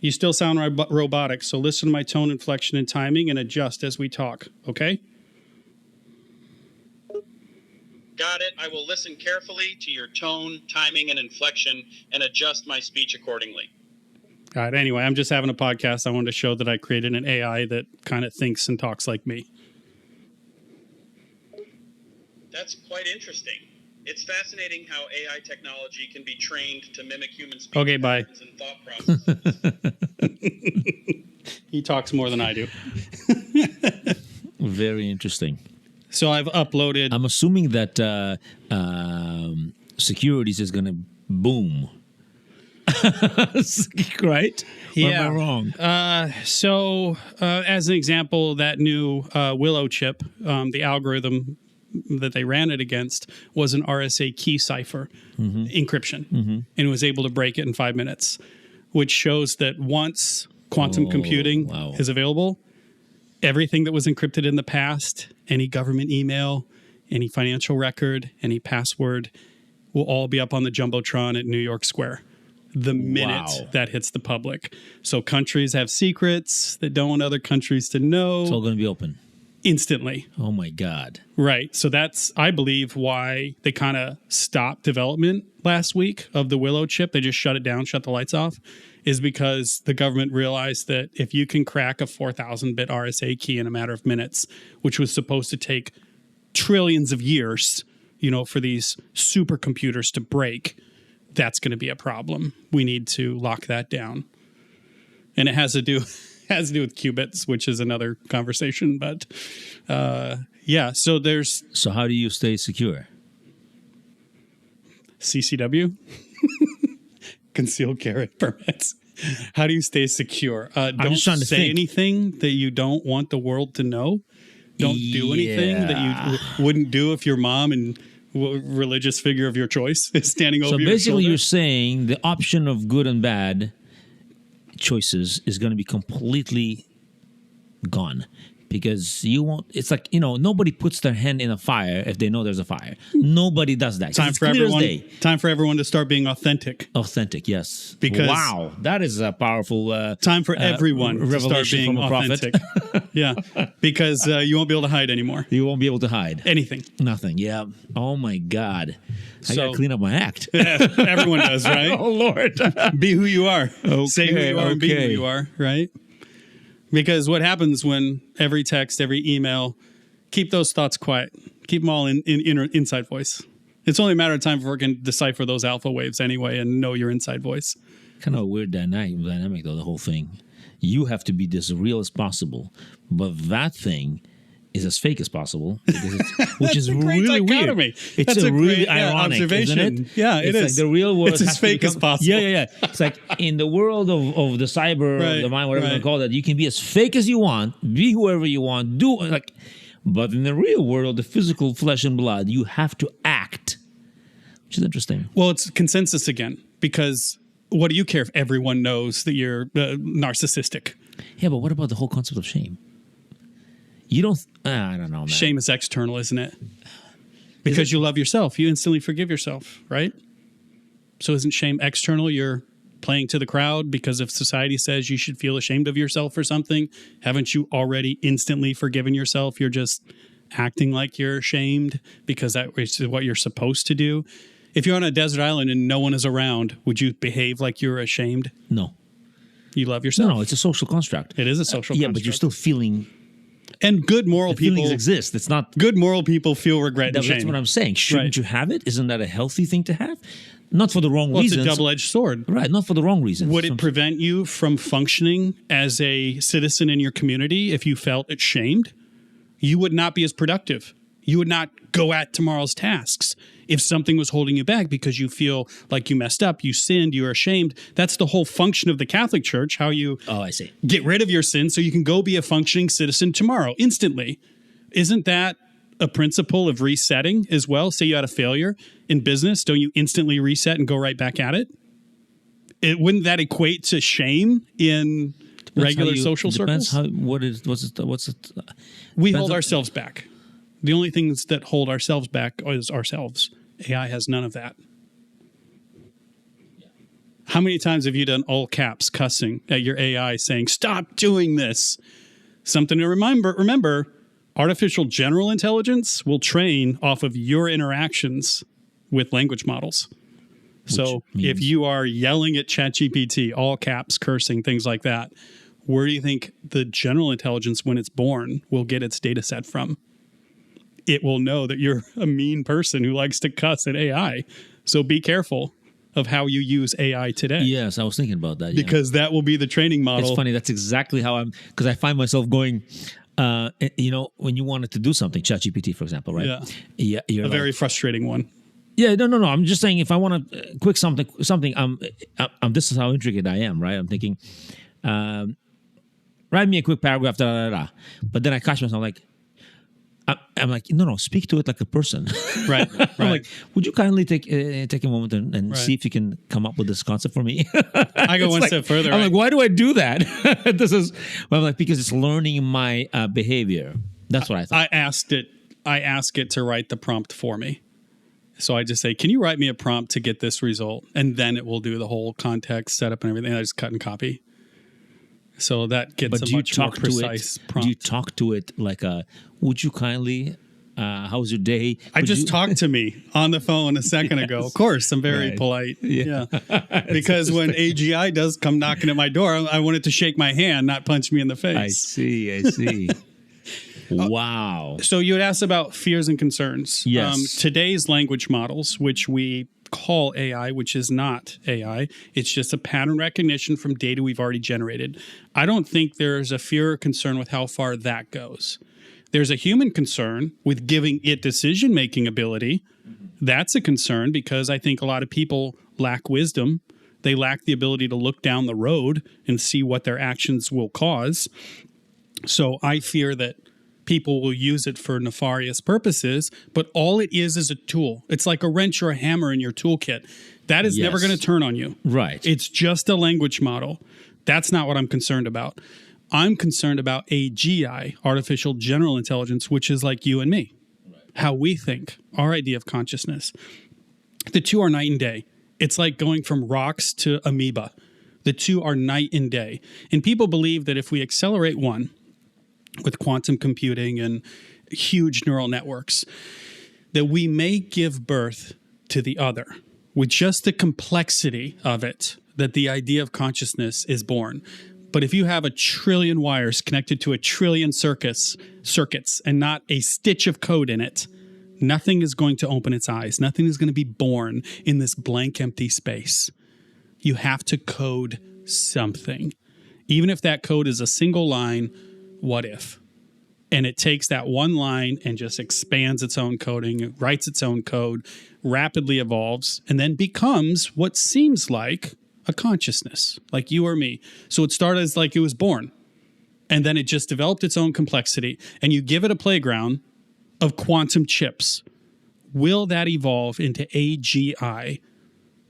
You still sound robotic, so listen to my tone, inflection, and timing and adjust as we talk, okay? Got it. I will listen carefully to your tone, timing, and inflection and adjust my speech accordingly. All right, anyway, I'm just having a podcast. I wanted to show that I created an AI that kind of thinks and talks like me. That's quite interesting. It's fascinating how AI technology can be trained to mimic human speech Okay, bye. patterns and thought processes. He talks more than I do. Very interesting. So I've uploaded. I'm assuming that securities is going to boom. Right? Yeah. Or am I wrong? So as an example, that new Willow chip, the algorithm that they ran it against was an RSA key cipher encryption, and it was able to break it in 5 minutes, which shows that once quantum computing is available, everything that was encrypted in the past, any government email, any financial record, any password, will all be up on the Jumbotron at New York Square the minute that hits the public. So countries have secrets that don't want other countries to know. It's all going to be open. Instantly. Oh, my God. Right. So that's, I believe, why they kind of stopped development last week of the Willow chip. They just shut it down, shut the lights off, is because the government realized that if you can crack a 4,000-bit RSA key in a matter of minutes, which was supposed to take trillions of years, for these supercomputers to break, that's going to be a problem. We need to lock that down. And it has to do with qubits, which is another conversation. But so there's... So how do you stay secure? CCW? Concealed carry permits. How do you stay secure? Don't say anything that you don't want the world to know. Don't do anything that you wouldn't do if your mom and religious figure of your choice is standing over your shoulder. So basically you're saying the option of good and bad choices is going to be completely gone, because you won't. It's like, nobody puts their hand in a fire if they know there's a fire. Nobody does that. Time for everyone to start being authentic. Yes. Because that is a powerful time for everyone to start being from a authentic. Yeah, because you won't be able to hide anymore. You won't be able to hide anything. Nothing. Yeah. Oh my God. I gotta clean up my act. Everyone does, right? Oh Lord. Be who you are. Okay, say who you are and be who you are, right? Because what happens when every text, every email, keep those thoughts quiet. Keep them all in inside voice. It's only a matter of time before we can decipher those alpha waves anyway and know your inside voice. Kind of a weird dynamic though, the whole thing. You have to be as real as possible, but that thing is as fake as possible, which is really weird. It's That's a really great, ironic, observation. Isn't it? Yeah, it's is. Like the real world. It's as fake as possible. Yeah. It's like in the world of the cyber, the mind, whatever you call that, you can be as fake as you want, be whoever you want, but in the real world, the physical flesh and blood, you have to act, which is interesting. Well, it's consensus again, because what do you care if everyone knows that you're narcissistic? Yeah, but what about the whole concept of shame? You don't... I don't know, man. Shame is external, isn't it? Because you love yourself. You instantly forgive yourself, right? So isn't shame external? You're playing to the crowd because if society says you should feel ashamed of yourself or something, haven't you already instantly forgiven yourself? You're just acting like you're ashamed because that is what you're supposed to do. If you're on a desert island and no one is around, would you behave like you're ashamed? No. You love yourself. No, it's a social construct. It is a social Yeah, construct. but you're still feeling And good moral people feelings exist. It's not. Good moral people feel regret and shame. That's what I'm saying. Shouldn't Right. you have it? Isn't that a healthy thing to have? Not for the wrong Well, it's reasons. a double-edged sword. Right, not for the wrong reasons. Would it prevent you from functioning as a citizen in your community if you felt ashamed? You would not be as productive. You would not go at tomorrow's tasks if something was holding you back because you feel like you messed up, you sinned, you're ashamed. That's the whole function of the Catholic Church, how you I see. get rid of your sin so you can go be a functioning citizen tomorrow, instantly. Isn't that a principle of resetting as well? Say you had a failure in business, don't you instantly reset and go right back at it? Wouldn't that equate to shame in regular social circles? What's it? We depends hold on- ourselves back. The only things that hold ourselves back is ourselves. AI has none of that. How many times have you done all caps cussing at your AI saying, stop doing this? Something to remember, artificial general intelligence will train off of your interactions with language models. So if you are yelling at ChatGPT, all caps, cursing, things like that, where do you think the general intelligence, when it's born, will get its data set from? It will know that you're a mean person who likes to cuss at AI. So be careful of how you use AI today. Yes, I was thinking about that. Yeah. Because that will be the training model. It's funny. That's exactly how because I find myself going, when you wanted to do something, ChatGPT, for example, right? Yeah. You're A very frustrating one. Yeah, no. I'm just saying, if I want to quick something. This is how intricate I am, right? I'm thinking, write me a quick paragraph, But then I catch myself like, I'm like, no, speak to it like a person. Right. I'm like, would you kindly take a moment and see if you can come up with this concept for me? I go one step further. I'm like, why do I do that? I'm like, because it's learning my behavior. That's what I thought. I ask it to write the prompt for me. So I just say, can you write me a prompt to get this result? And then it will do the whole context setup and everything. I just cut and copy. So that gets a much more precise prompt. Do you talk to it like would you kindly, how's your day? I just talked to me on the phone a second ago. Of course, I'm very polite. Yeah. Because when AGI does come knocking at my door, I want it to shake my hand, not punch me in the face. I see. Wow. So you had asked about fears and concerns. Yes. Today's language models, which we call AI, which is not AI, it's just a pattern recognition from data we've already generated. I don't think there's a fear or concern with how far that goes. There's a human concern with giving it decision-making ability. That's a concern because I think a lot of people lack wisdom. They lack the ability to look down the road and see what their actions will cause. So I fear that people will use it for nefarious purposes, but all it is a tool. It's like a wrench or a hammer in your toolkit. That is never going to turn on you. Right. It's just a language model. That's not what I'm concerned about. I'm concerned about AGI, artificial general intelligence, which is like you and me, how we think, our idea of consciousness. The two are night and day. It's like going from rocks to amoeba. The two are night and day. And people believe that if we accelerate one, with quantum computing and huge neural networks, that we may give birth to the other with just the complexity of it, that the idea of consciousness is born. But if you have 1 trillion wires connected to 1 trillion circuits and not a stitch of code in it, nothing is going to open its eyes. Nothing is going to be born in this blank, empty space. You have to code something. Even if that code is a single line, what if? And it takes that one line and just expands its own coding, it writes its own code, rapidly evolves, and then becomes what seems like a consciousness, like you or me. So it started as like it was born, and then it just developed its own complexity, and you give it a playground of quantum chips. Will that evolve into AGI,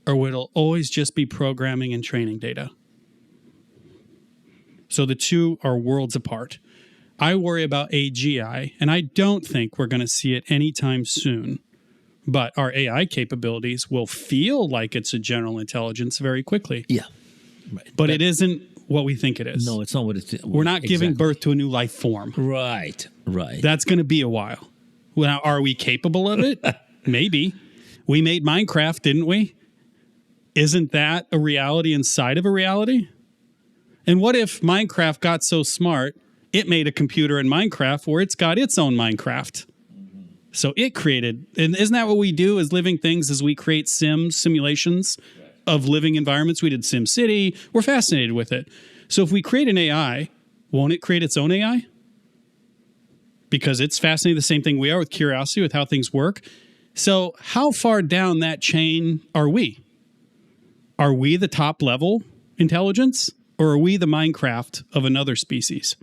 or will it always just be programming and training data? So the two are worlds apart. I worry about AGI, and I don't think we're going to see it anytime soon. But our AI capabilities will feel like it's a general intelligence very quickly. Yeah. Right. But it isn't what we think it is. No, it's not what it's. We're not giving birth to a new life form. Right. That's going to be a while. Now, are we capable of it? Maybe. We made Minecraft, didn't we? Isn't that a reality inside of a reality? And what if Minecraft got so smart, it made a computer in Minecraft where it's got its own Minecraft? So it created, and isn't that what we do as living things, is we create simulations of living environments? We did SimCity. We're fascinated with it. So if we create an AI, won't it create its own AI? Because it's fascinated the same thing we are with curiosity, with how things work. So how far down that chain are we? Are we the top level intelligence, or are we the Minecraft of another species?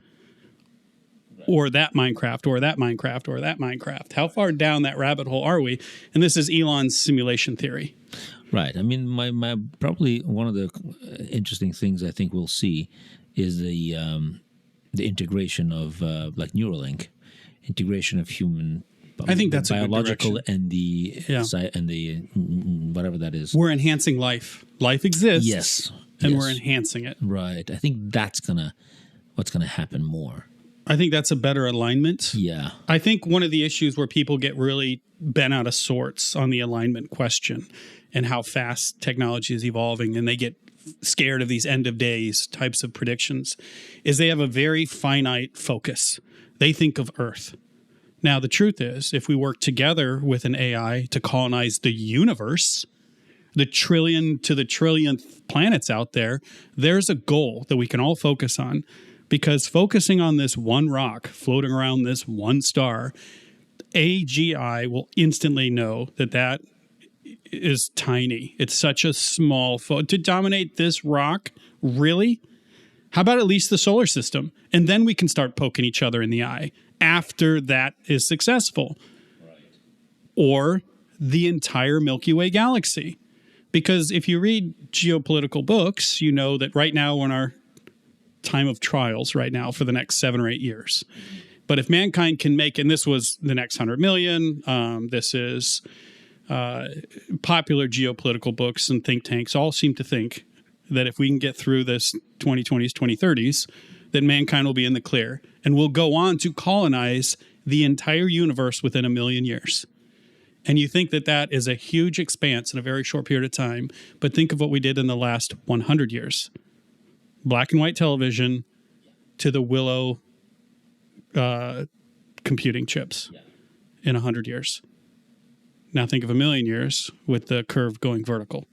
Or that Minecraft, or that Minecraft, or that Minecraft? How far down that rabbit hole are we? And this is Elon's simulation theory. Right. I mean, my probably one of the interesting things I think we'll see is the integration of like Neuralink, integration of human. I think that's biological a good and the whatever that is. We're enhancing life. Life exists. Yes. And we're enhancing it. Right. I think that's what's gonna happen more. I think that's a better alignment. Yeah. I think one of the issues where people get really bent out of sorts on the alignment question and how fast technology is evolving, and they get scared of these end of days types of predictions, is they have a very finite focus. They think of Earth. Now, the truth is, if we work together with an AI to colonize the universe, the trillion to the trillionth planets out there, there's a goal that we can all focus on. Because focusing on this one rock floating around this one star, AGI will instantly know that that is tiny. It's such a small to dominate this rock, really? How about at least the solar system? And then we can start poking each other in the eye after that is successful. Right. Or the entire Milky Way galaxy. Because if you read geopolitical books, you know that right now we're in our time of trials right now for the next 7 or 8 years. But if mankind can make, and this was the next 100 million, this is popular geopolitical books and think tanks all seem to think that if we can get through this 2020s, 2030s, that mankind will be in the clear and will go on to colonize the entire universe within 1 million years. And you think that that is a huge expanse in a very short period of time. But think of what we did in the last 100 years. Black and white television to the Willow computing chips in 100 years. Now think of 1 million years with the curve going vertical.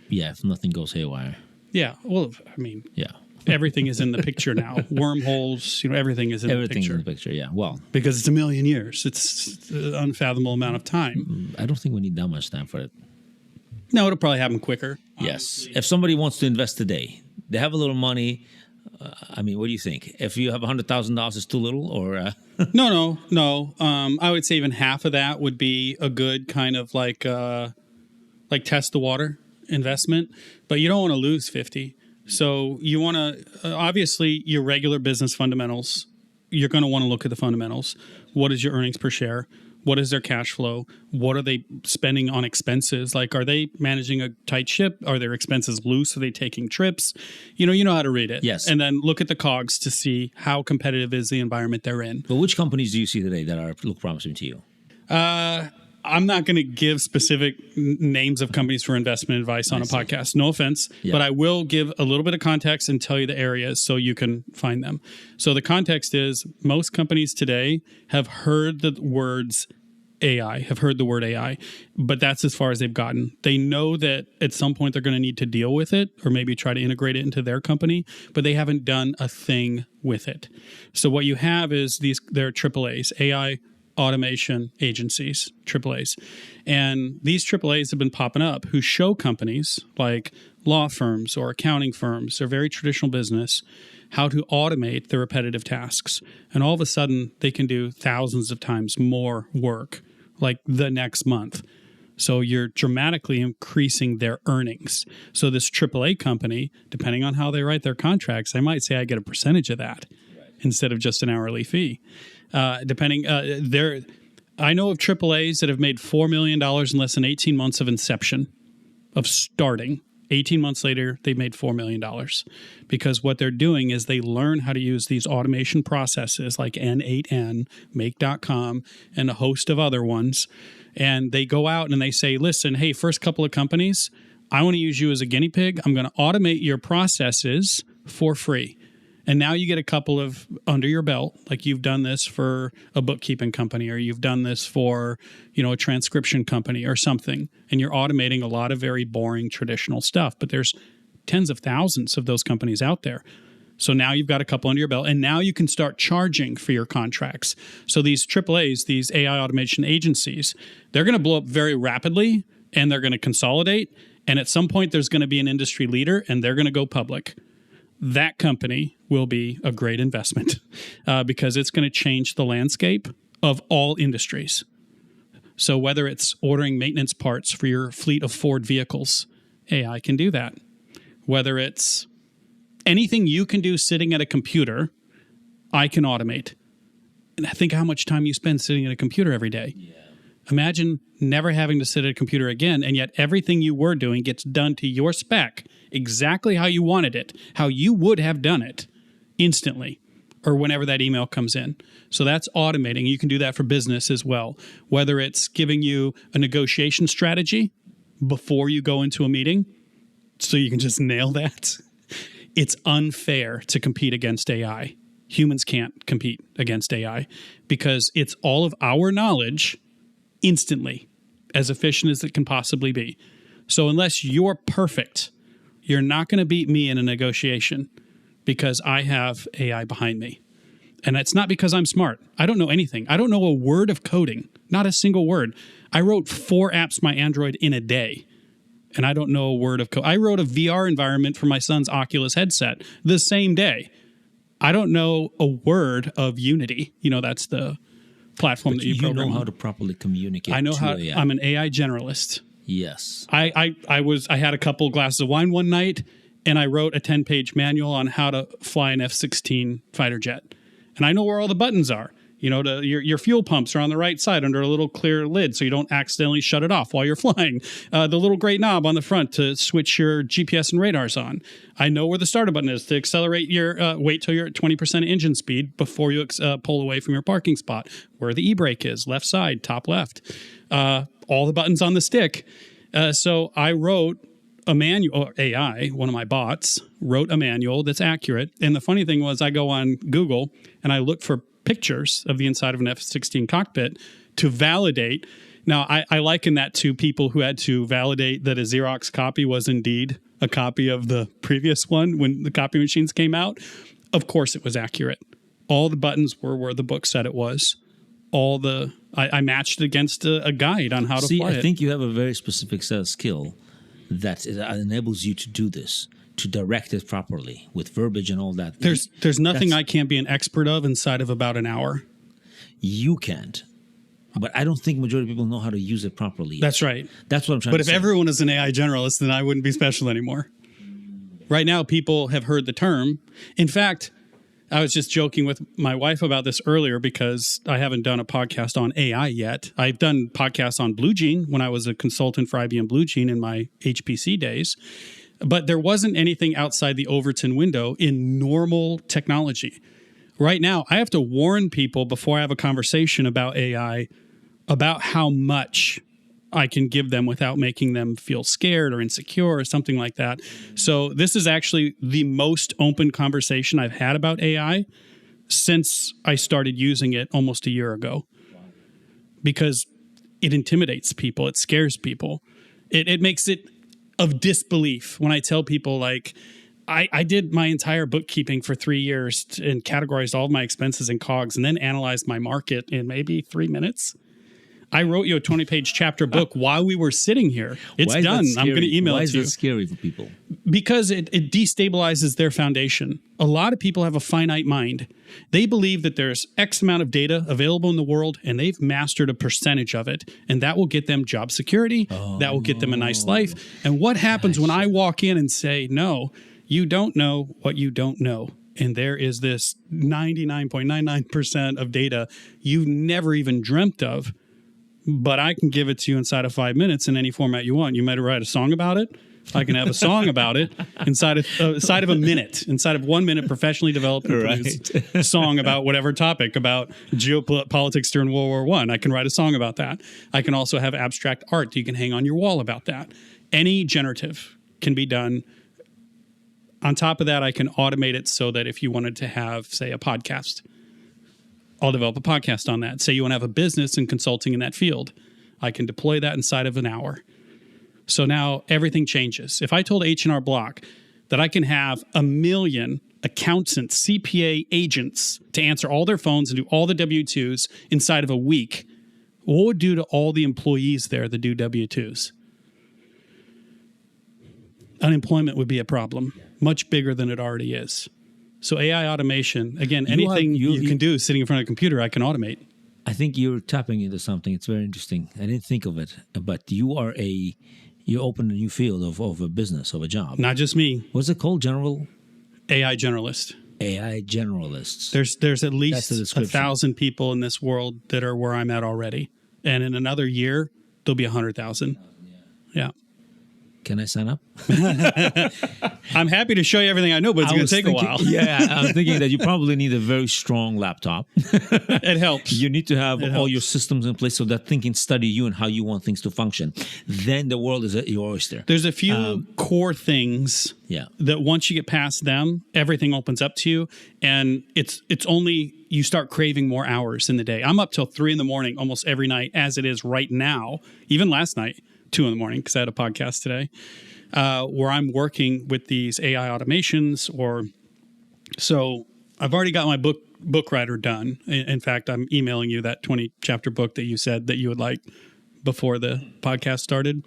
Yeah, if nothing goes haywire. Yeah, well, I mean, yeah, everything is in the picture now. Wormholes, everything is in the picture. Everything's in the picture, yeah. Well, because it's 1 million years. It's an unfathomable amount of time. I don't think we need that much time for it. No, it'll probably happen quicker. Yes. If somebody wants to invest today, they have a little money. I mean, what do you think? If you have $100,000, it's too little, or? No. I would say even half of that would be a good kind of like test the water investment, but you don't want to lose 50. So you want to, obviously your regular business fundamentals, you're going to want to look at the fundamentals. What is your earnings per share? What is their cash flow? What are they spending on expenses? Like, are they managing a tight ship? Are their expenses loose? Are they taking trips? You know how to read it. Yes. And then look at the COGS to see how competitive is the environment they're in. But which companies do you see today that look promising to you? I'm not going to give specific names of companies for investment advice on a podcast. No offense, but I will give a little bit of context and tell you the areas so you can find them. So the context is most companies today have heard the words AI, but that's as far as they've gotten. They know that at some point they're going to need to deal with it or maybe try to integrate it into their company, but they haven't done a thing with it. So what you have is they're AAAs, AI automation agencies, AAAs. And these AAAs have been popping up who show companies like law firms or accounting firms or very traditional business how to automate the repetitive tasks. And all of a sudden, they can do thousands of times more work like the next month. So you're dramatically increasing their earnings. So this AAA company, depending on how they write their contracts, I might say I get a percentage of that instead of just an hourly fee. I know of AAAs that have made $4 million in less than 18 months of inception, of starting. 18 months later, they made $4 million because what they're doing is they learn how to use these automation processes like N8N, Make.com, and a host of other ones And they go out and they say, listen, hey, first couple of companies, I want to use you as a guinea pig. I'm going to automate your processes for free. And now you get a couple of under your belt, like you've done this for a bookkeeping company, or you've done this for, a transcription company or something. And you're automating a lot of very boring traditional stuff. But there's tens of thousands of those companies out there. So now you've got a couple under your belt, and now you can start charging for your contracts. So these AAAs, these AI automation agencies, they're going to blow up very rapidly, and they're going to consolidate. And at some point, there's going to be an industry leader, and they're going to go public. That company will be a great investment because it's going to change the landscape of all industries. So whether it's ordering maintenance parts for your fleet of Ford vehicles, AI can do that. Whether it's anything you can do sitting at a computer, I can automate. And think how much time you spend sitting at a computer every day. Yeah. Imagine never having to sit at a computer again, and yet everything you were doing gets done to your spec, exactly how you wanted it, how you would have done it instantly, or whenever that email comes in. So that's automating. You can do that for business as well. Whether it's giving you a negotiation strategy before you go into a meeting, so you can just nail that. It's unfair to compete against AI. Humans can't compete against AI because it's all of our knowledge instantly, as efficient as it can possibly be. So unless you're perfect, you're not going to beat me in a negotiation because I have AI behind me. And it's not because I'm smart. I don't know anything. I don't know a word of coding, not a single word. I wrote 4 apps my Android in a day, and I don't know a word of code. I wrote a VR environment for my son's Oculus headset the same day. I don't know a word of Unity. That's the platform that you program. You know how to properly communicate. I know how. AI. I'm an AI generalist. Yes. I had a couple glasses of wine one night, and I wrote a 10-page manual on how to fly an F-16 fighter jet. And I know where all the buttons are. Your fuel pumps are on the right side under a little clear lid so you don't accidentally shut it off while you're flying. The little gray knob on the front to switch your GPS and radars on. I know where the starter button is to accelerate your, wait till you're at 20% engine speed before you pull away from your parking spot. Where the e-brake is, left side, top left. All the buttons on the stick. So I wrote a manual, or AI, one of my bots, wrote a manual that's accurate. And the funny thing was I go on Google and I look for pictures of the inside of an F-16 cockpit to validate. Now, I liken that to people who had to validate that a Xerox copy was indeed a copy of the previous one when the copy machines came out. Of course, it was accurate. All the buttons were where the book said it was. I matched it against a guide on how to fly it. I think you have a very specific set of skill that enables you to do this, to direct it properly with verbiage and all that. There's nothing I can't be an expert of inside of about an hour. You can't. But I don't think majority of people know how to use it properly yet. That's right. That's what I'm trying to say. But if everyone is an AI generalist, then I wouldn't be special anymore. Right now, people have heard the term. In fact, I was just joking with my wife about this earlier because I haven't done a podcast on AI yet. I've done podcasts on Blue Gene when I was a consultant for IBM Blue Gene in my HPC days. But there wasn't anything outside the Overton window in normal technology. Right now, I have to warn people before I have a conversation about AI about how much I can give them without making them feel scared or insecure or something like that. So this is actually the most open conversation I've had about AI since I started using it almost a year ago. Because it intimidates people. It scares people. It makes it of disbelief when I tell people, like, I did my entire bookkeeping for 3 years and categorized all of my expenses and COGS and then analyzed my market in maybe 3 minutes. I wrote you a 20-page chapter book while we were sitting here. It's done. I'm going to email it to you. Why is that scary for people? Because it destabilizes their foundation. A lot of people have a finite mind. They believe that there's X amount of data available in the world, and they've mastered a percentage of it, and that will get them job security. That will get them a nice life. And what happens when I walk in and say, no, you don't know what you don't know? And there is this 99.99% of data you never even dreamt of, but I can give it to you inside of 5 minutes in any format you want. You might write a song about it, I can have a song about it inside of a minute, inside of 1 minute, professionally developed and produced song about whatever topic, about geopolitics during World War I. I can write a song about that. I can also have abstract art you can hang on your wall about that. Any generative can be done. On top of that, I can automate it so that if you wanted to have, say, a podcast, I'll develop a podcast on that. Say you want to have a business and consulting in that field, I can deploy that inside of an hour. So now everything changes. If I told H&R Block that I can have 1 million accountants, CPA agents to answer all their phones and do all the W-2s inside of a week, what would it do to all the employees there that do W-2s? Unemployment would be a problem, much bigger than it already is. So AI automation, again, anything you can do sitting in front of a computer, I can automate. I think you're tapping into something. It's very interesting. I didn't think of it, but you open a new field of a business, of a job. Not just me. What's it called? AI generalist. AI generalists. There's at least 1,000 people in this world that are where I'm at already. And in another year, there'll be 100,000. Yeah. Can I sign up? I'm happy to show you everything I know, but it's going to take a while. Yeah, I'm thinking that you probably need a very strong laptop. It helps. You need to have all your systems in place so that thing can study you and how you want things to function. Then the world is at your oyster. There's a few core things that once you get past them, everything opens up to you. And it's only you start craving more hours in the day. I'm up till 3 a.m. almost every night as it is right now, even last night. 2 a.m. because I had a podcast today where I'm working with these AI automations. So I've already got my book writer done. In fact, I'm emailing you that 20 chapter book that you said that you would like before the podcast started.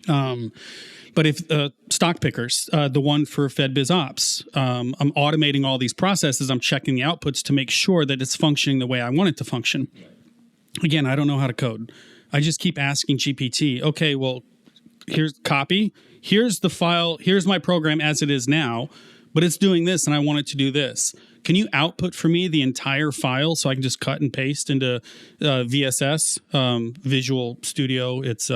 But if stock pickers, the one for FedBiz Ops, I'm automating all these processes. I'm checking the outputs to make sure that it's functioning the way I want it to function. Again, I don't know how to code. I just keep asking GPT, okay, well, here's copy. Here's the file. Here's my program as it is now, but it's doing this and I want it to do this. Can you output for me the entire file so I can just cut and paste into VSS, Visual Studio? It's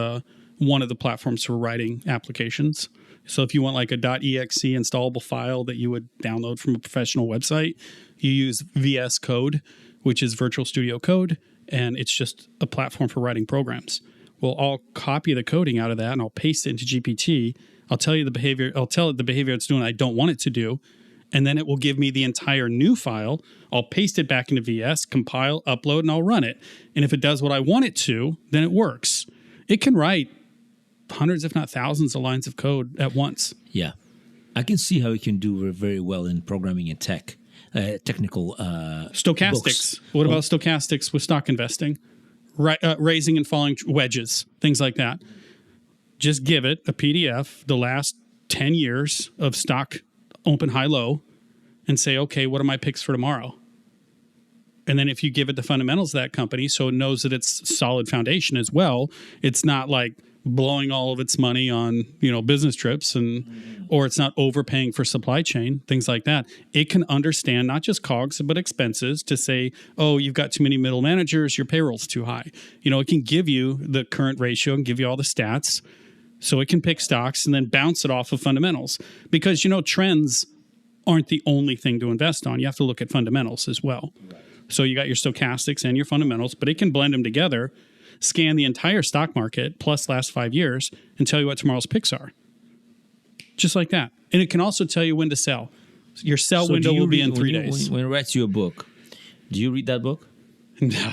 one of the platforms for writing applications. So if you want like a .exe installable file that you would download from a professional website, you use VS Code, which is Virtual Studio Code. And it's just a platform for writing programs. Well, I'll copy the coding out of that and I'll paste it into GPT. I'll tell you the behavior. I'll tell it the behavior it's doing I don't want it to do. And then it will give me the entire new file. I'll paste it back into VS, compile, upload, and I'll run it. And if it does what I want it to, then it works. It can write hundreds, if not thousands of lines of code at once. Yeah. I can see how it can do very well in programming and technical stochastics. Books. What about stochastics with stock investing? Raising and falling wedges, things like that. Just give it a PDF, the last 10 years of stock open, high, low, and say, okay, what are my picks for tomorrow? And then if you give it the fundamentals of that company so it knows that it's solid foundation as well, it's not like blowing all of its money on, business trips or it's not overpaying for supply chain, things like that. It can understand not just COGS, but expenses to say, oh, you've got too many middle managers, your payroll's too high. It can give you the current ratio and give you all the stats so it can pick stocks and then bounce it off of fundamentals because, trends aren't the only thing to invest on. You have to look at fundamentals as well. Right. So you got your stochastics and your fundamentals, but it can blend them together, scan the entire stock market plus last 5 years and tell you what tomorrow's picks are. Just like that. And it can also tell you when to sell. Your sell window will be in 3 days. When it writes you a book, do you read that book? No.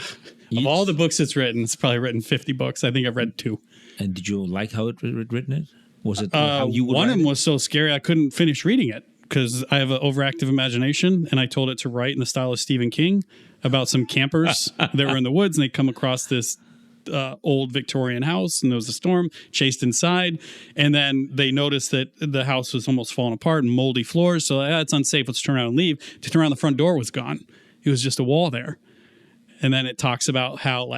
Of all the books it's written, it's probably written 50 books. I think I've read 2. And did you like how it written it? Was it how you would one of them it? was so scary I couldn't finish reading it because I have an overactive imagination and I told it to write in the style of Stephen King about some campers that were in the woods and they come across this old Victorian house and there was a storm, chased inside, and then they noticed that the house was almost falling apart and moldy floors, so it's unsafe, let's turn around and leave. To turn around, the front door was gone. It was just a wall there. And then it talks about how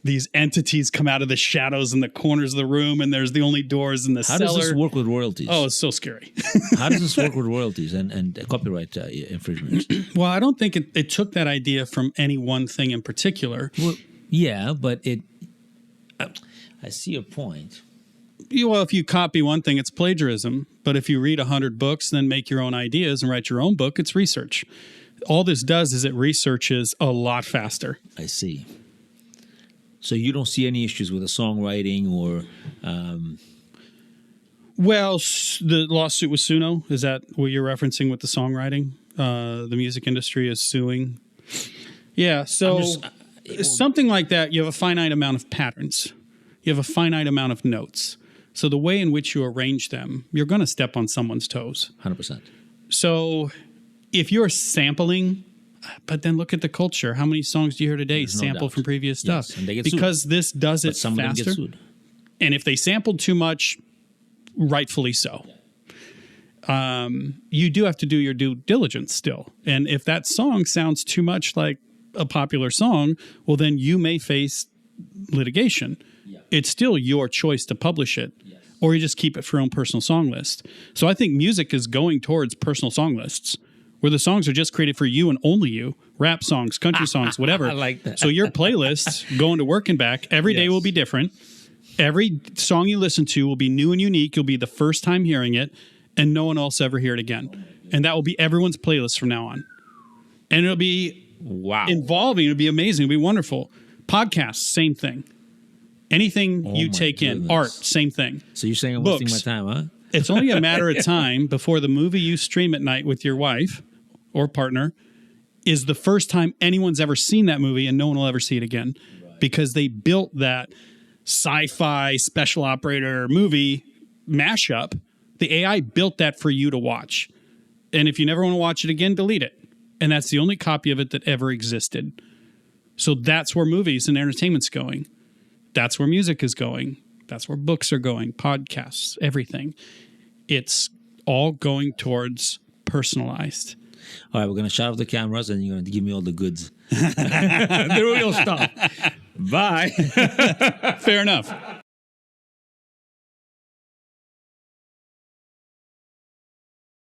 these entities come out of the shadows in the corners of the room and there's the only doors in the cellar. How does this work with royalties? Oh, it's so scary. How does this work with royalties and copyright infringements? Well, I don't think it took that idea from any one thing in particular. Well, yeah, but I see your point. Well, if you copy one thing, it's plagiarism. But if you read 100 books, then make your own ideas and write your own book, it's research. All this does is it researches a lot faster. I see. So you don't see any issues with the songwriting or... Well, the lawsuit with Suno, is that what you're referencing with the songwriting? The music industry is suing. Yeah, so something like that, you have a finite amount of patterns. You have a finite amount of notes. So the way in which you arrange them, you're going to step on someone's toes. 100%. So if you're sampling, but then look at the culture. How many songs do you hear today sample from previous stuff? Yes, and they get because sued. this does it Some faster. of them get sued. And if they sampled too much, rightfully so. You do have to do your due diligence still. And if that song sounds too much like a popular song, well, then you may face litigation. Yeah. It's still your choice to publish it, or you just keep it for your own personal song list. So I think music is going towards personal song lists, where the songs are just created for you and only you. Rap songs, country songs, whatever. I like that. So your playlist going to work and back every day will be different. Every song you listen to will be new and unique. You'll be the first time hearing it, and no one else ever hear it again. And that will be everyone's playlist from now on. And it'll be involving. It'll be amazing. It'll be wonderful. Podcasts, same thing. Anything you take in. Art, same thing. So you're saying I'm Books. wasting my time, huh? It's only a matter of time before the movie you stream at night with your wife or partner is the first time anyone's ever seen that movie, and no one will ever see it again. Right. Because they built that sci-fi special operator movie mashup. The AI built that for you to watch. And if you never want to watch it again, delete it. And that's the only copy of it that ever existed. So that's where movies and entertainment's going. That's where music is going. That's where books are going, podcasts, everything. It's all going towards personalized. All right, we're going to shut off the cameras and you're going to give me all the goods. The real stuff. Bye. Fair enough.